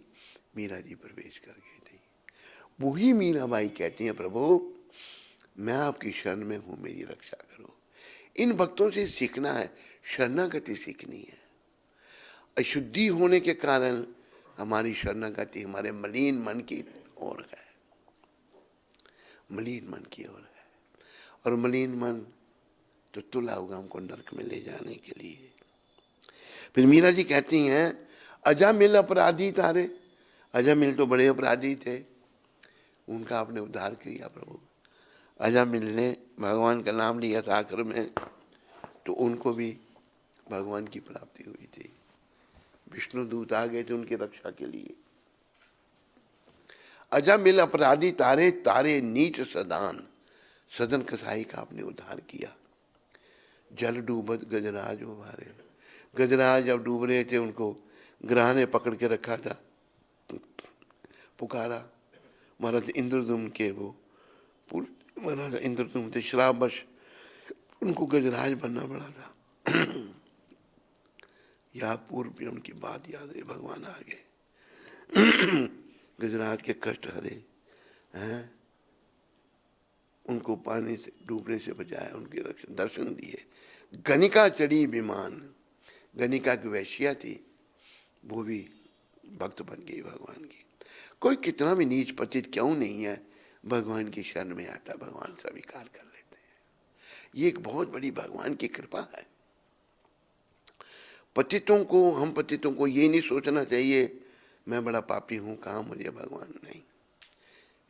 मीरा जी प्रवेश कर गई थी। वही मीराबाई कहती हैं प्रभु मैं आपकी शरण में हूँ, मेरी रक्षा करो। इन भक्तों से सीखना है, शरणागति सीखनी है। अशुद्धि होने के कारण हमारी शरणागति हमारे मलिन मन की ओर है, मलिन मन की ओर है। और मलिन मन तो तुला होगा हमको नरक में ले जाने के लिए। फिर मीरा जी कहती हैं अजामिल अपराधी तारे। अजामिल तो बड़े अपराधी थे, उनका आपने उद्धार किया प्रभु। अजामिल ने भगवान का नाम लिया था आखिर में, तो उनको भी भगवान की प्राप्ति हुई थी। विष्णु दूत आ गए थे उनकी रक्षा के लिए। अजामिल अपराधी तारे, तारे नीच सदान। सदन कसाई का आपने उद्धार किया। जल डूबत गजराज उभारे। गजराज जब डूब रहे थे उनको ग्रह ने पकड़ के रखा था। पुकारा महाराज इंद्रदुम्न के, वो महाराज इंद्रदुम्न थे, श्रापवश उनको गजराज बनना पड़ा था। या पूर्व जन्म की बात याद है, भगवान आ गए, गजराज के कष्ट हरे हैं, उनको पानी से डूबने से बचाया, उनके रक्षण दर्शन दिए। गणिका चढ़ी विमान। गणिका की वैश्या थी, वो भी भक्त बन गई भगवान की। कोई कितना भी नीच पतित क्यों नहीं है, भगवान की शरण में आता, भगवान स्वीकार कर लेते हैं। ये एक बहुत बड़ी भगवान की कृपा है। पतितों को, हम पतितों को ये नहीं सोचना चाहिए मैं बड़ा पापी हूँ, कहाँ मुझे भगवान, नहीं।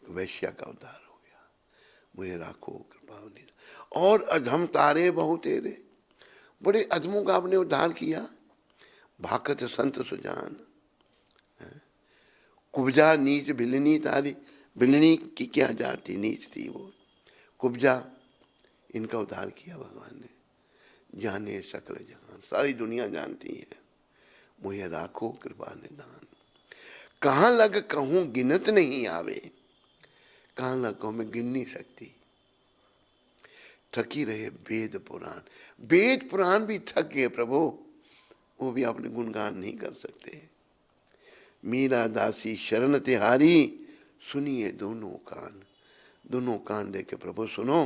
वैश्या का उद्धार हो गया, मुझे राखो कृपा नहीं। और अधम तारे बहु तेरे, बड़े अधमों का आपने उद्धार किया। भाकत संत सुजान। कुब्जा नीच बिलनी तारी। बिलनी की क्या जाति, नीच थी वो, कुब्जा, इनका उद्धार किया भगवान ने। जाने सकल जहान, सारी दुनिया जानती है, मुझे राखो कृपा निदान। कहाँ लग कहूँ गिनत नहीं आवे। कहाँ लग कहूँ मैं गिन नहीं सकती। थकी रहे वेद पुराण। वेद पुराण भी थक गए प्रभु, वो भी अपने गुणगान नहीं कर सकते। मीरा दासी शरण तिहारी, सुनिए दोनों कान। दोनों कान दे के प्रभु सुनो,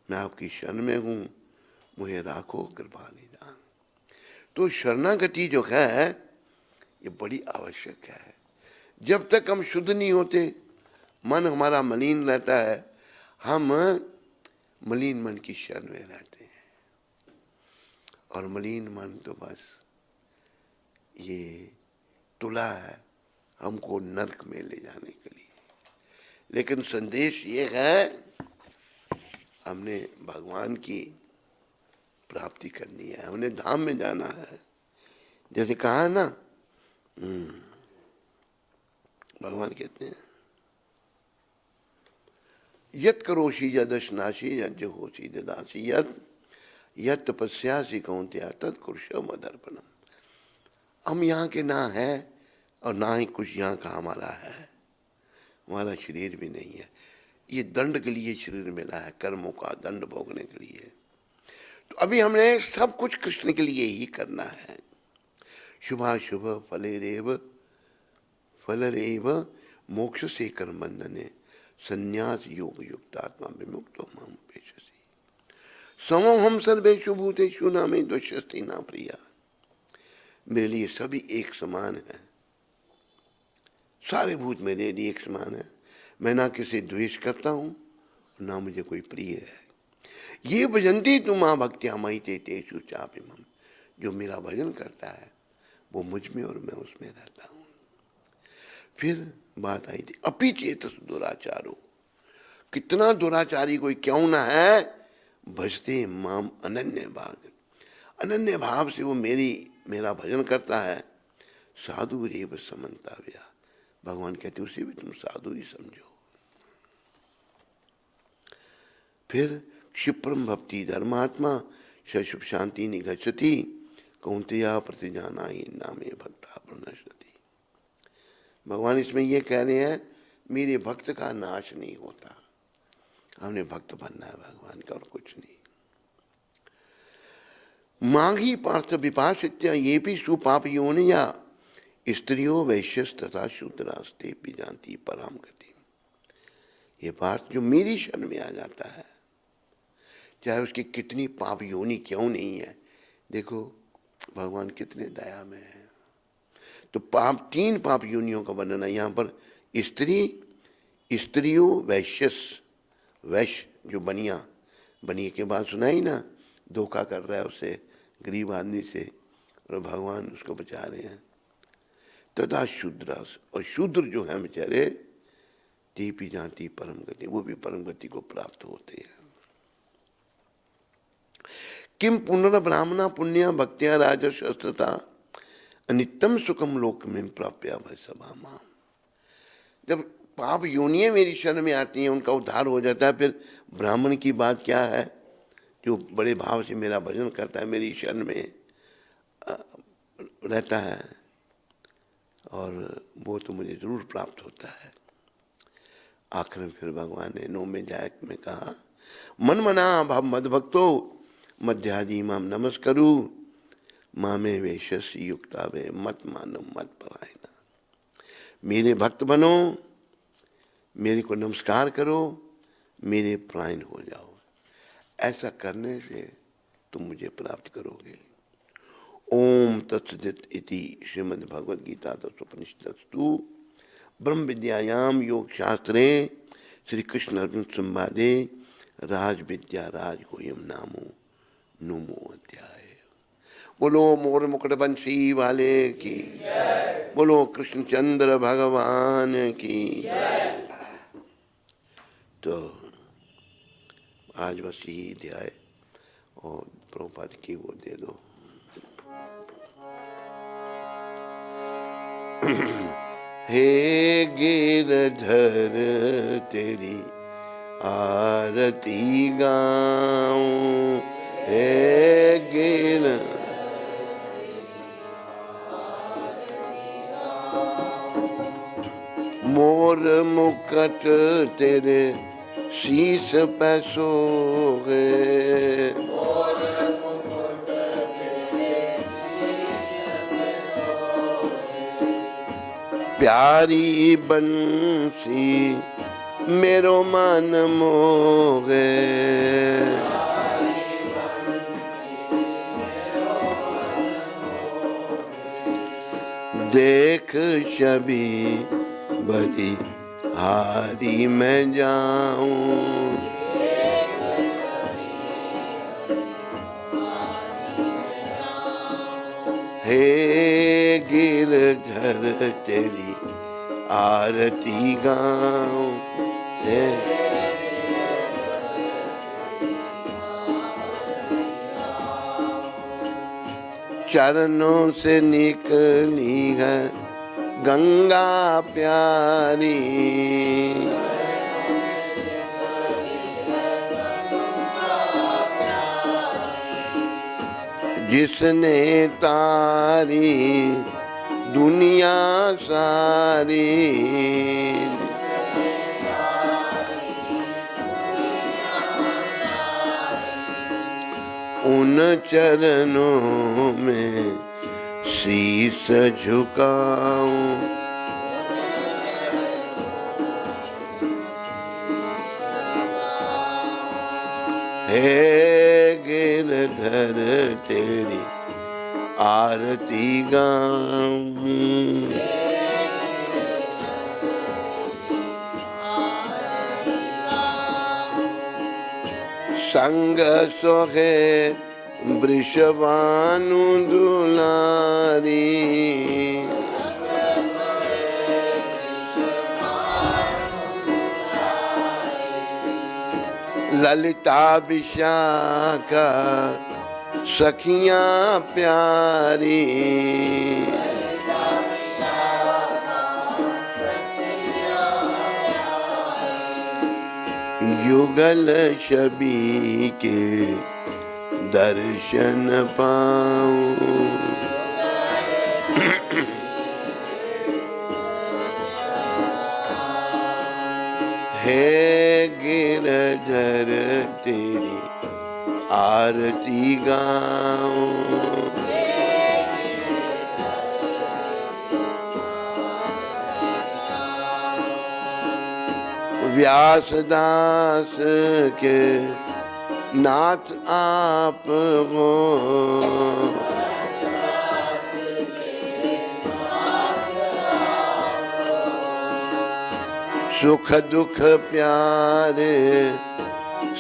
मैं आपकी शरण में हूँ, मुझे राखो कृपा निदान। तो शरणागति जो है ये बड़ी आवश्यक है। जब तक हम शुद्ध नहीं होते, मन हमारा मलिन रहता है, हम मलिन मन की शरण में रहते हैं। और मलिन मन तो बस ये तुला है हमको नरक में ले जाने के लिए। लेकिन संदेश ये है हमने भगवान की प्राप्ति करनी है, हमने धाम में जाना है। जैसे कहा ना, भगवान कहते हैं यत करोषि यदशनाशी यज्ञ होशी ददासी यत तपस्यासी कौन्त्या तत् कुरुषो मदर्पणम। हम यहाँ के ना है और ना ही कुछ यहाँ का हमारा है, हमारा शरीर भी नहीं है। ये दंड के लिए शरीर मिला है, कर्मों का दंड भोगने के लिए। तो अभी हमने सब कुछ कृष्ण के लिए ही करना है। शुभाशुभ फलेरेव फलरेव मोक्ष से कर्म बंधने संन्यास योग युक्तात्मा विमुक्तो माम पेशसी समो हम सर्वेषु भूतेषु न मे द्वेष्यस्ति न प्रिया। मेरे लिए सभी एक समान है, सारे भूत मेरे लिए एक समान है। मैं ना किसी द्वेष करता हूँ ना मुझे कोई प्रिय है। ये भजन्ति तु मां भक्त्या मयि ते तेषु चापि मम। जो मेरा भजन करता है वो मुझ में और मैं उसमें रहता हूँ। फिर बात आई थी अपि चेतस दुराचारो, कितना दुराचारी कोई क्यों ना है, भजते माम अनन्य भाग, अनन्य भाव से वो मेरा भजन करता है, साधु रेव समन्ताव्या, भगवान कहते उसे भी तुम साधु ही समझो। फिर क्षिप्रम भक्ति धर्मात्मा शुभ शांति निगच्छति कौन्तेया प्रतिजाना ही नामे भक्ता प्रणश्यति। भगवान इसमें ये कह रहे हैं मेरे भक्त का नाश नहीं होता, हमने भक्त बनना है भगवान का और कुछ नहीं। मांगी पार्थ विपाशित्य ये भी सुपाप योनिया स्त्रियों वैश्यस तथा शूद्रास्ते भी जानती पराम गति। ये पार्थ जो मेरी शरण में आ जाता है, चाहे उसकी कितनी पाप योनि क्यों नहीं है, देखो भगवान कितने दया में है। तो पाप, तीन पाप योनियों का वर्णन है यहाँ पर, स्त्रियों वैश्यस, वैश्य जो बनिया, बनिए के बाद सुना ही ना, धोखा कर रहा है उससे, गरीब आदमी से, और भगवान उसको बचा रहे हैं। तथा शूद्रास, और शूद्र जो है बेचारे, ते भी जानती परम गति, वो भी परम गति को प्राप्त होते हैं। किम पुनर्ब्राह्मणा पुण्य भक्त्या राजशस्त्रता अनित्यम सुखम लोक में प्राप्या भय सभा मां। जब पाप योनियां मेरी शरण में आती हैं, उनका उद्धार हो जाता है, फिर ब्राह्मण की बात क्या है, जो बड़े भाव से मेरा भजन करता है, मेरी शरण में रहता है, और वो तो मुझे जरूर प्राप्त होता है। आखिर में फिर भगवान ने 9 में जायक में कहा, मन मना भाव मद भक्तो मध्यादि माम नमस्करु मामे वेशसी युक्ता वे मत मानो मत परायना। मेरे भक्त बनो, मेरे को नमस्कार करो, मेरे परायण हो जाओ। ऐसा करने से तुम मुझे प्राप्त करोगे। ओम तत्सदित इति श्रीमद् भगवद गीता तत्वोपनिषदस्तु ब्रह्म विद्यायाम योग शास्त्रे श्री कृष्ण अर्जुन संवादे राज विद्या राज गोयम नामो नमो अध्याय। बोलो मोर मुकुट बंशी वाले की, बोलो कृष्णचंद्र भगवान की। तो आज बस यही अध्याय, और प्रभुपाद की वो दे दो। हे गिरधर तेरी आरती गाऊं, हे गिर मोर मुकुट तेरे शीश पे सोहे, प्यारी बंसी मेरो मन मोहे, देख छवि बलि हारी मैं जाऊं, हे गिरधर तेरी आरती गाऊं, चरणों से निकली है गंगा प्यारी, जिसने तारी दुनिया सारी, उन चरणों में शीश झुकाऊं, हे गिरधर तेरी आरती गाऊं, संग सोहे वृषभानु दुलारी, ललिता विशाखा सखियां प्यारी, युगल छवि के दर्शन पाऊं, हे गिरधर तेरी आरती गाऊं, व्यासदास के नाथ आप हो, सुख दुख प्यारे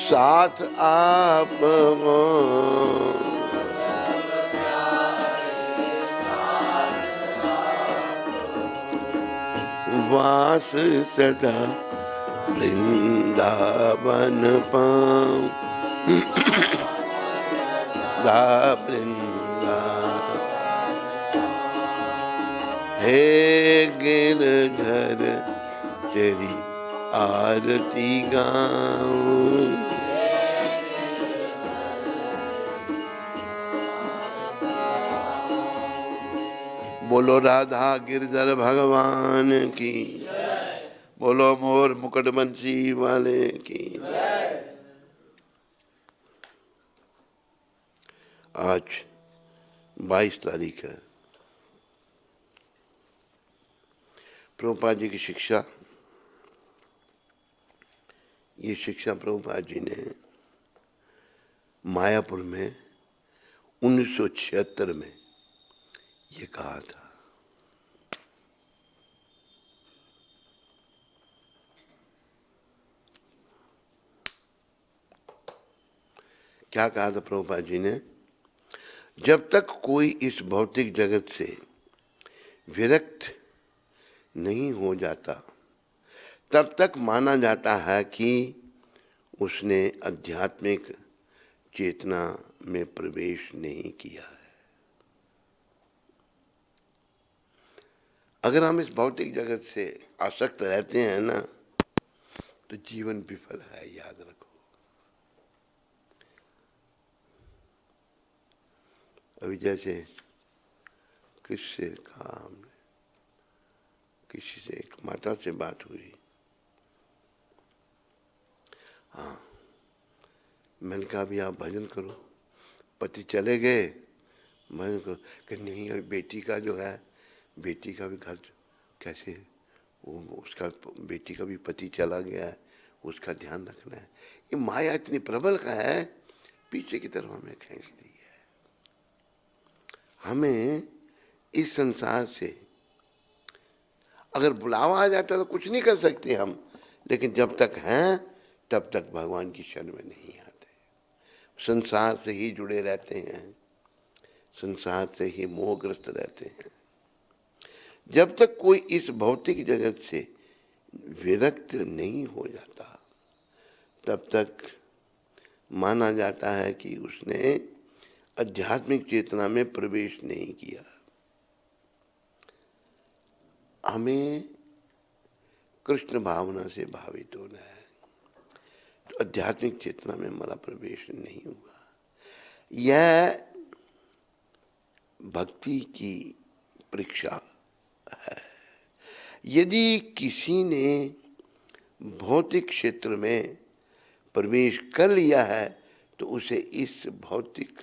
साथ आप हो, वास सदा वृंदावन पाऊं, वृंदा हे गिरधर तेरी आरती गाऊं, बोलो राधा गिरधर भगवान की, बोलो मोर मुकुटबंसी वाले की। आज 22 तारीख है। प्रभुपाद जी की शिक्षा, ये शिक्षा प्रभुपाद जी ने मायापुर में 1976 में ये कहा था। क्या कहा था प्रभुपाद जी ने? जब तक कोई इस भौतिक जगत से विरक्त नहीं हो जाता तब तक माना जाता है कि उसने आध्यात्मिक चेतना में प्रवेश नहीं किया है। अगर हम इस भौतिक जगत से आसक्त रहते हैं ना, तो जीवन विफल है, याद रखो। अभी जैसे किससे कहा हमने, किसी से, एक माता से बात हुई, हाँ, मैंने कहा अभी आप भजन करो, पति चले गए, भजन करो। कि नहीं, अभी बेटी का जो है, बेटी का भी घर कैसे, वो उसका बेटी का भी पति चला गया है, उसका ध्यान रखना है। ये माया इतनी प्रबल का है, पीछे की तरफ हमें खींचती है। हमें इस संसार से अगर बुलावा आ जाता तो कुछ नहीं कर सकते हम, लेकिन जब तक हैं तब तक भगवान की शरण में नहीं आते, संसार से ही जुड़े रहते हैं, संसार से ही मोहग्रस्त रहते हैं। जब तक कोई इस भौतिक जगत से विरक्त नहीं हो जाता तब तक माना जाता है कि उसने आध्यात्मिक चेतना में प्रवेश नहीं किया। हमें कृष्ण भावना से भावित होना है, तो आध्यात्मिक चेतना में हमारा प्रवेश नहीं हुआ। यह भक्ति की परीक्षा है। यदि किसी ने भौतिक क्षेत्र में प्रवेश कर लिया है तो उसे इस भौतिक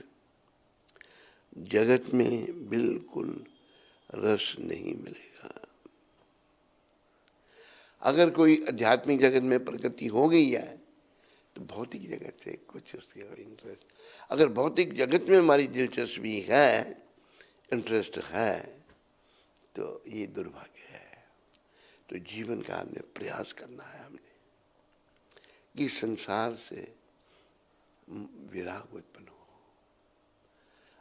जगत में बिल्कुल रस नहीं मिलेगा। अगर कोई आध्यात्मिक जगत में प्रगति हो गई है तो भौतिक जगत से कुछ उसके इंटरेस्ट, अगर भौतिक जगत में हमारी दिलचस्पी है, इंटरेस्ट है, तो ये दुर्भाग्य है। तो जीवन का हमने प्रयास करना है, हमने कि संसार से विराग उत्पन्न हो।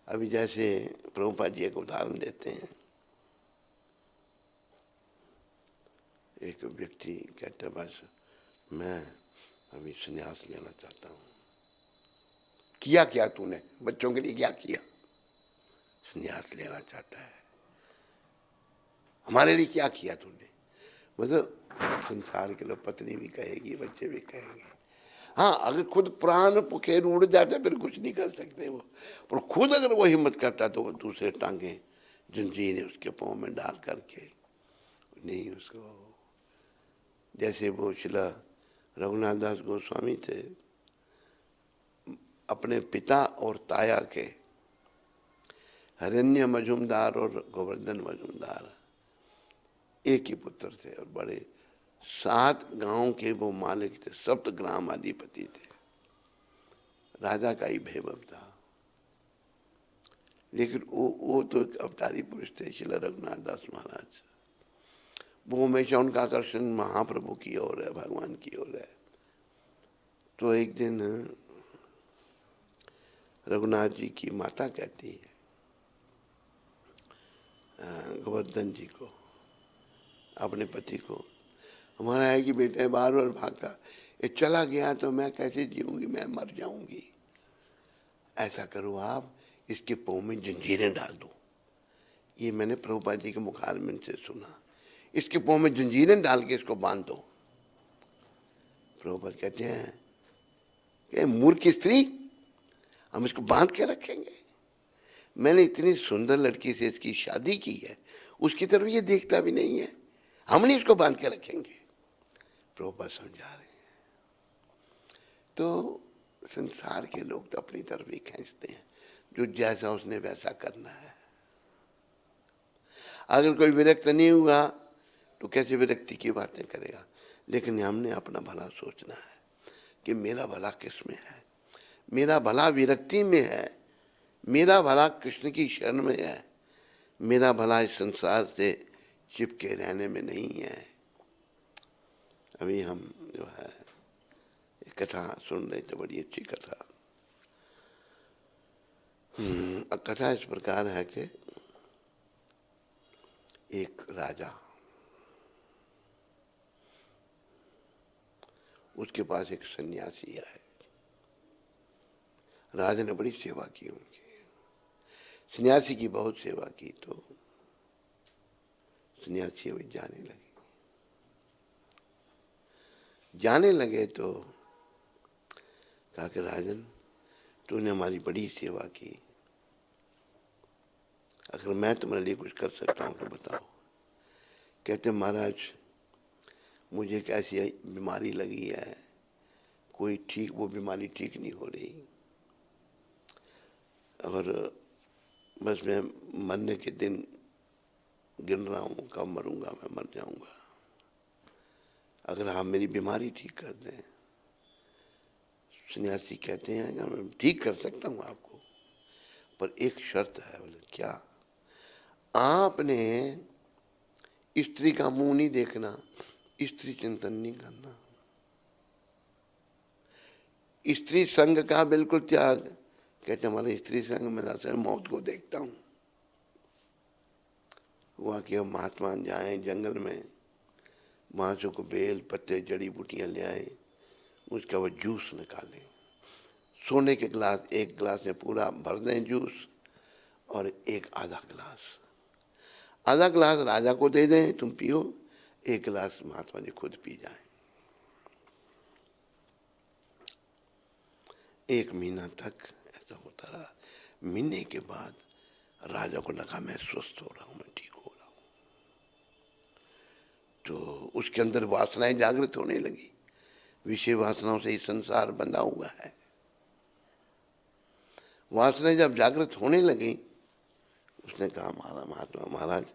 अभी जैसे प्रभुपाद जी एक उदाहरण देते हैं, एक व्यक्ति कहता है बस मैं अभी संन्यास लेना चाहता हूँ। किया क्या तूने बच्चों के लिए, क्या किया? संन्यास लेना चाहता है, हमारे लिए क्या किया तूने? मतलब संसार के लोग, पत्नी भी कहेगी, बच्चे भी कहेंगे। हाँ, अगर खुद प्राण पुखेर उड़ जाते फिर कुछ नहीं कर सकते वो, पर खुद अगर वो हिम्मत करता तो वो दूसरे टांगे जंजीरें उसके पाँव में डाल करके नहीं उसको, जैसे वो शिला रघुनाथ दास गोस्वामी थे, अपने पिता और ताया के, हरण्य मजूमदार और गोवर्धन मजूमदार एक ही पुत्र थे और बड़े 7 गांव के वो मालिक थे, सप्तग्राम अधिपति थे, राजा का ही वैभव था। लेकिन वो तो एक अवतारी पुरुष थे शिला रघुनाथ दास महाराज। वो हमेशा उनका आकर्षण महाप्रभु की ओर है, भगवान की ओर है। तो एक दिन रघुनाथ जी की माता कहती है गोवर्धन जी को, अपने पति को, हमारा है कि बेटा बार बार भागता, ये चला गया तो मैं कैसे जीऊंगी, मैं मर जाऊंगी। ऐसा करो आप, इसके पाँव में जंजीरें डाल दो। ये मैंने प्रभुपाद जी के मुखारबिंद से सुना। इसके पाँव में जंजीरें डाल के इसको बांध दो। प्रभुपाद कहते हैं कि मूर्ख स्त्री, हम इसको बांध के रखेंगे? मैंने इतनी सुंदर लड़की से इसकी शादी की है, उसकी तरफ ये देखता भी नहीं है, हम नहीं इसको बांध के रखेंगे। प्रभुपाद समझा रहे हैं। तो संसार के लोग तो अपनी तरफ ही खींचते हैं, जो जैसा उसने वैसा करना है। अगर कोई विरक्त नहीं हुआ तो कैसे विरक्ति की बातें करेगा? लेकिन हमने अपना भला सोचना है कि मेरा भला किस में है, मेरा भला विरक्ति में है, मेरा भला कृष्ण की शरण में है, मेरा भला इस संसार से चिपके रहने में नहीं है। अभी हम जो है कथा सुन रहे थे, बड़ी अच्छी कथा। कथा इस प्रकार है कि एक राजा, उसके पास एक सन्यासी आए। राजा ने बड़ी सेवा की उनकी, सन्यासी की बहुत सेवा की। तो सन्यासी अभी जाने लगे तो कहा कि राजन, तूने हमारी बड़ी सेवा की, अगर मैं तुम्हारे लिए कुछ कर सकता हूँ तो बताओ। कहते महाराज, मुझे एक ऐसी बीमारी लगी है, कोई ठीक, वो बीमारी ठीक नहीं हो रही, और बस मैं मरने के दिन गिन रहा हूँ, कब मरूंगा, मैं मर जाऊंगा, अगर आप मेरी बीमारी ठीक कर दें। सन्यासी कहते हैं कि मैं ठीक कर सकता हूँ आपको, पर एक शर्त है। बोले क्या? आपने स्त्री का मुंह नहीं देखना, स्त्री चिंतन नहीं करना, स्त्री संग का बिल्कुल त्याग। कहते हमारे स्त्री संग में दरअसल मौत को देखता हूँ। हुआ कि अब महात्मा जाए जंगल में, वहाँ से को बेल पत्ते जड़ी बूटियाँ ले आए, उसका वो जूस निकाले, सोने के गिलास, एक गिलास में पूरा भर दें जूस, और एक आधा गिलास राजा को दे दें, तुम पियो, एक गिलास महात्मा जी खुद पी जाएं। 1 महीना तक ऐसा होता रहा। महीने के बाद राजा को लगा मैं स्वस्थ हो रहा हूँ, मैं ठीक हो रहा हूँ। तो उसके अंदर वासनाएं जागृत होने लगी, विषय वासनाओं से ही संसार बंधा हुआ है। वासनाएं जब जागृत होने लगी, उसने कहा महात्मा महाराज,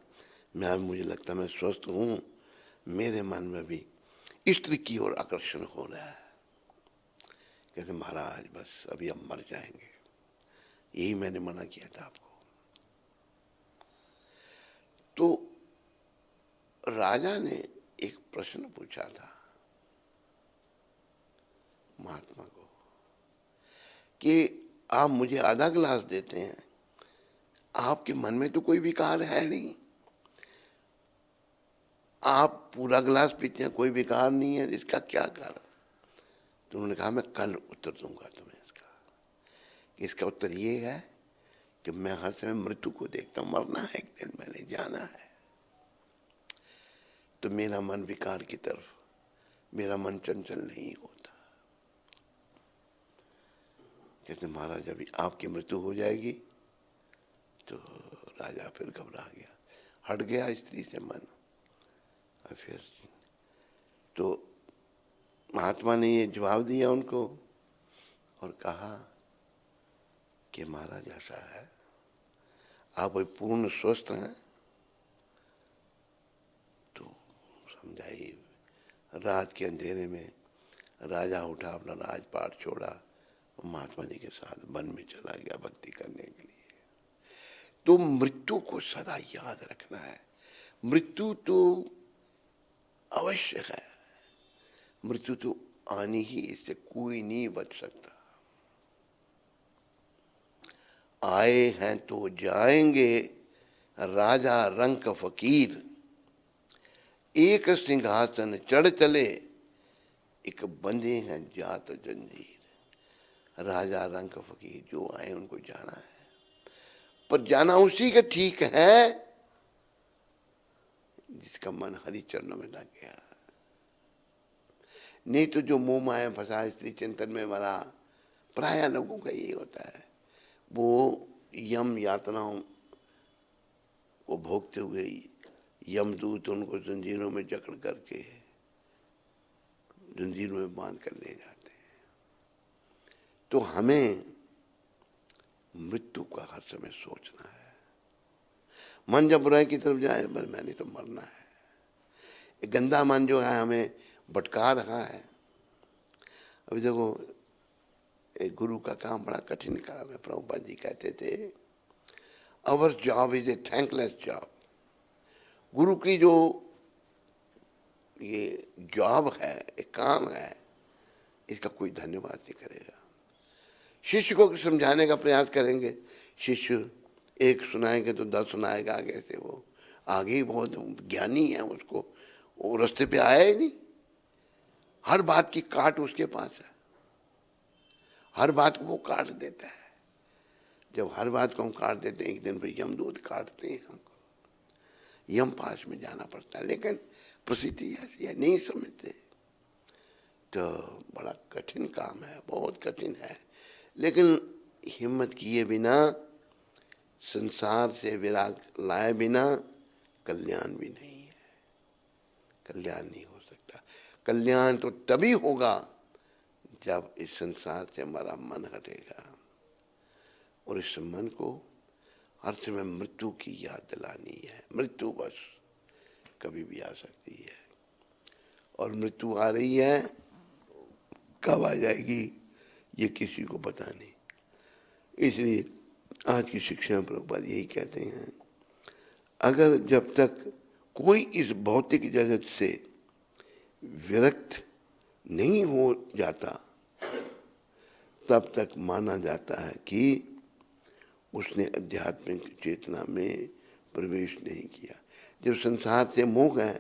मैं मुझे लगता मैं स्वस्थ हूँ, मेरे मन में भी स्त्री की ओर आकर्षण हो रहा है। कहते महाराज बस अभी हम मर जाएंगे, यही मैंने मना किया था आपको। तो राजा ने एक प्रश्न पूछा था महात्मा को, कि आप मुझे आधा गिलास देते हैं, आपके मन में तो कोई विकार है नहीं, आप पूरा गिलास पीते हैं, कोई विकार नहीं है, इसका क्या कारण? तो उन्होंने कहा मैं कल उत्तर दूंगा तुम्हें इसका। इसका उत्तर ये है कि मैं हर समय मृत्यु को देखता हूं, मरना है एक दिन, मैंने जाना है, तो मेरा मन विकार की तरफ, मेरा मन चंचल नहीं होता। कहते महाराज अभी आपकी मृत्यु हो जाएगी। तो राजा फिर घबरा गया, हट गया स्त्री से मन। और फिर तो महात्मा ने ये जवाब दिया उनको और कहा कि महाराज ऐसा है, आप पूर्ण स्वस्थ हैं? तो समझाई। रात के अंधेरे में राजा उठा, अपना राजपाट छोड़ा, महात्मा जी के साथ वन में चला गया भक्ति करने के लिए। तो मृत्यु को सदा याद रखना है। मृत्यु तो अवश्य है, मृत्यु तो आनी ही, इससे कोई नहीं बच सकता। आए हैं तो जाएंगे, राजा रंक फकीर, एक सिंहासन चढ़ चले, एक बंधे हैं जात जंजीर। राजा रंक फकीर जो आए उनको जाना है, पर जाना उसी का ठीक है जिसका मन हरि चरणों में लग गया। नहीं तो जो मोह माया फंसा, स्त्री चिंतन में मरा, प्राय लोगों का यही होता है, वो यम यातनाओं को भोगते हुए यमदूत उनको जंजीरों में जकड़ करके जंजीरों में बांध कर ले जाते हैं। तो हमें मृत्यु का हर समय सोचना है। मन जब बुराई की तरफ जाए, बस मैंने तो मरना है, एक गंदा मन जो है हमें भटका रहा है। अभी देखो, एक गुरु का काम बड़ा कठिन काम है। प्रभुपाद जी कहते थे, our job is a thankless job. गुरु की जो ये जॉब है, एक काम है, इसका कोई धन्यवाद नहीं करेगा। शिष्य को समझाने का प्रयास करेंगे, शिष्य एक सुनाएंगे तो 10 सुनाएगा आगे से, वो आगे ही बहुत ज्ञानी है, उसको वो रास्ते पे आया ही नहीं, हर बात की काट उसके पास है, हर बात को वो काट देता है। जब हर बात को हम काट देते हैं, एक दिन फिर यमदूत काटते हैं हमको, यम पास में जाना पड़ता है। लेकिन परिस्थिति ऐसी है, नहीं समझते, तो बड़ा कठिन काम है, बहुत कठिन है। लेकिन हिम्मत किए बिना, संसार से विराग लाए बिना कल्याण भी नहीं है, कल्याण नहीं हो सकता। कल्याण तो तभी होगा जब इस संसार से हमारा मन हटेगा, और इस मन को हर समय मृत्यु की याद दिलानी है। मृत्यु बस कभी भी आ सकती है, और मृत्यु आ रही है, कब आ जाएगी ये किसी को पता नहीं। इसलिए आज की शिक्षा में प्रभुपाद यही कहते हैं, अगर जब तक कोई इस भौतिक जगत से विरक्त नहीं हो जाता, तब तक माना जाता है कि उसने आध्यात्मिक चेतना में प्रवेश नहीं किया। जब संसार से मोह है,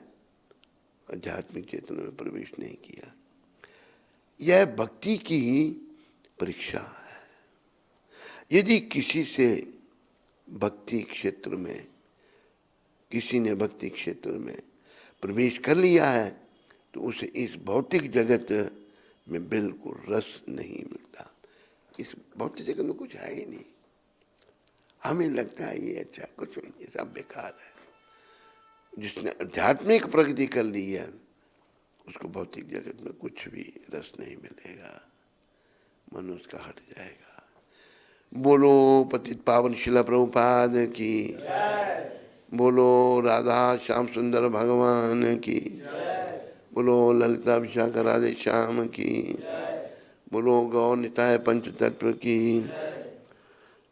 आध्यात्मिक चेतना में प्रवेश नहीं किया। यह भक्ति की परीक्षा है। यदि किसी से भक्ति क्षेत्र में, किसी ने भक्ति क्षेत्र में प्रवेश कर लिया है, तो उसे इस भौतिक जगत में बिल्कुल रस नहीं मिलता। इस भौतिक जगत में कुछ है ही नहीं। हमें लगता है ये अच्छा, कुछ नहीं, ये सब बेकार है। जिसने आध्यात्मिक प्रगति कर ली है, उसको भौतिक जगत में कुछ भी रस नहीं मिलेगा, मन उसका हट जाएगा। बोलो पतित पावन शिला प्रभुपाद की, बोलो राधा श्याम सुंदर भगवान की, बोलो ललिता विशाखा राधे श्याम की, बोलो गौर निताय पंच तत्व की,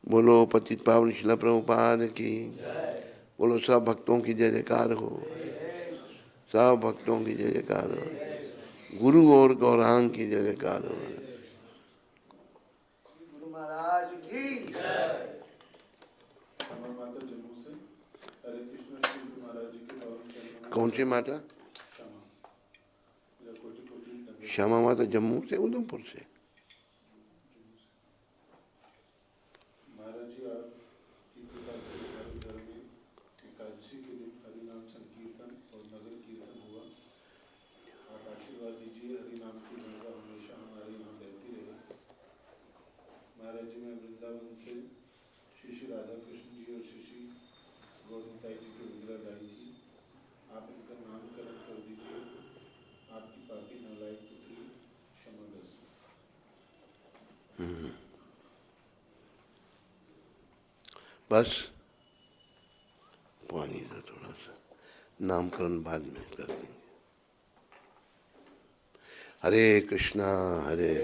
बोलो पतित पावन शिला प्रभुपाद की, बोलो सब भक्तों की जय जयकार हो, सब भक्तों की जय जयकार हो, गुरु और गौरांग की जय जयकार हो। कौन सी माता? क्षमा, मेरा कोटि कोटि नमन। श्यामा माता जम्मू से, उधमपुर से? महाराज जी, आपकी कृपा से हमारे घर में एकादशी के दिन हरिनाम संकीर्तन और नगर कीर्तन हुआ। आप आशीर्वाद दीजिए, हरिनाम की गंगा हमेशा हमारे यहाँ बहती रहे। महाराज जी, मैं वृंदावन से श्री श्री राधा कृष्ण जी और श्री श्री गौरताई जी के विग्रह लाई थी। आप इनका नामकरण कर दीजिए। आपकी पापी नालायक पुत्री क्षमा दस। बस पानी दो थोड़ा सा, नामकरण बाद में कर देंगे। हरे कृष्णा हरे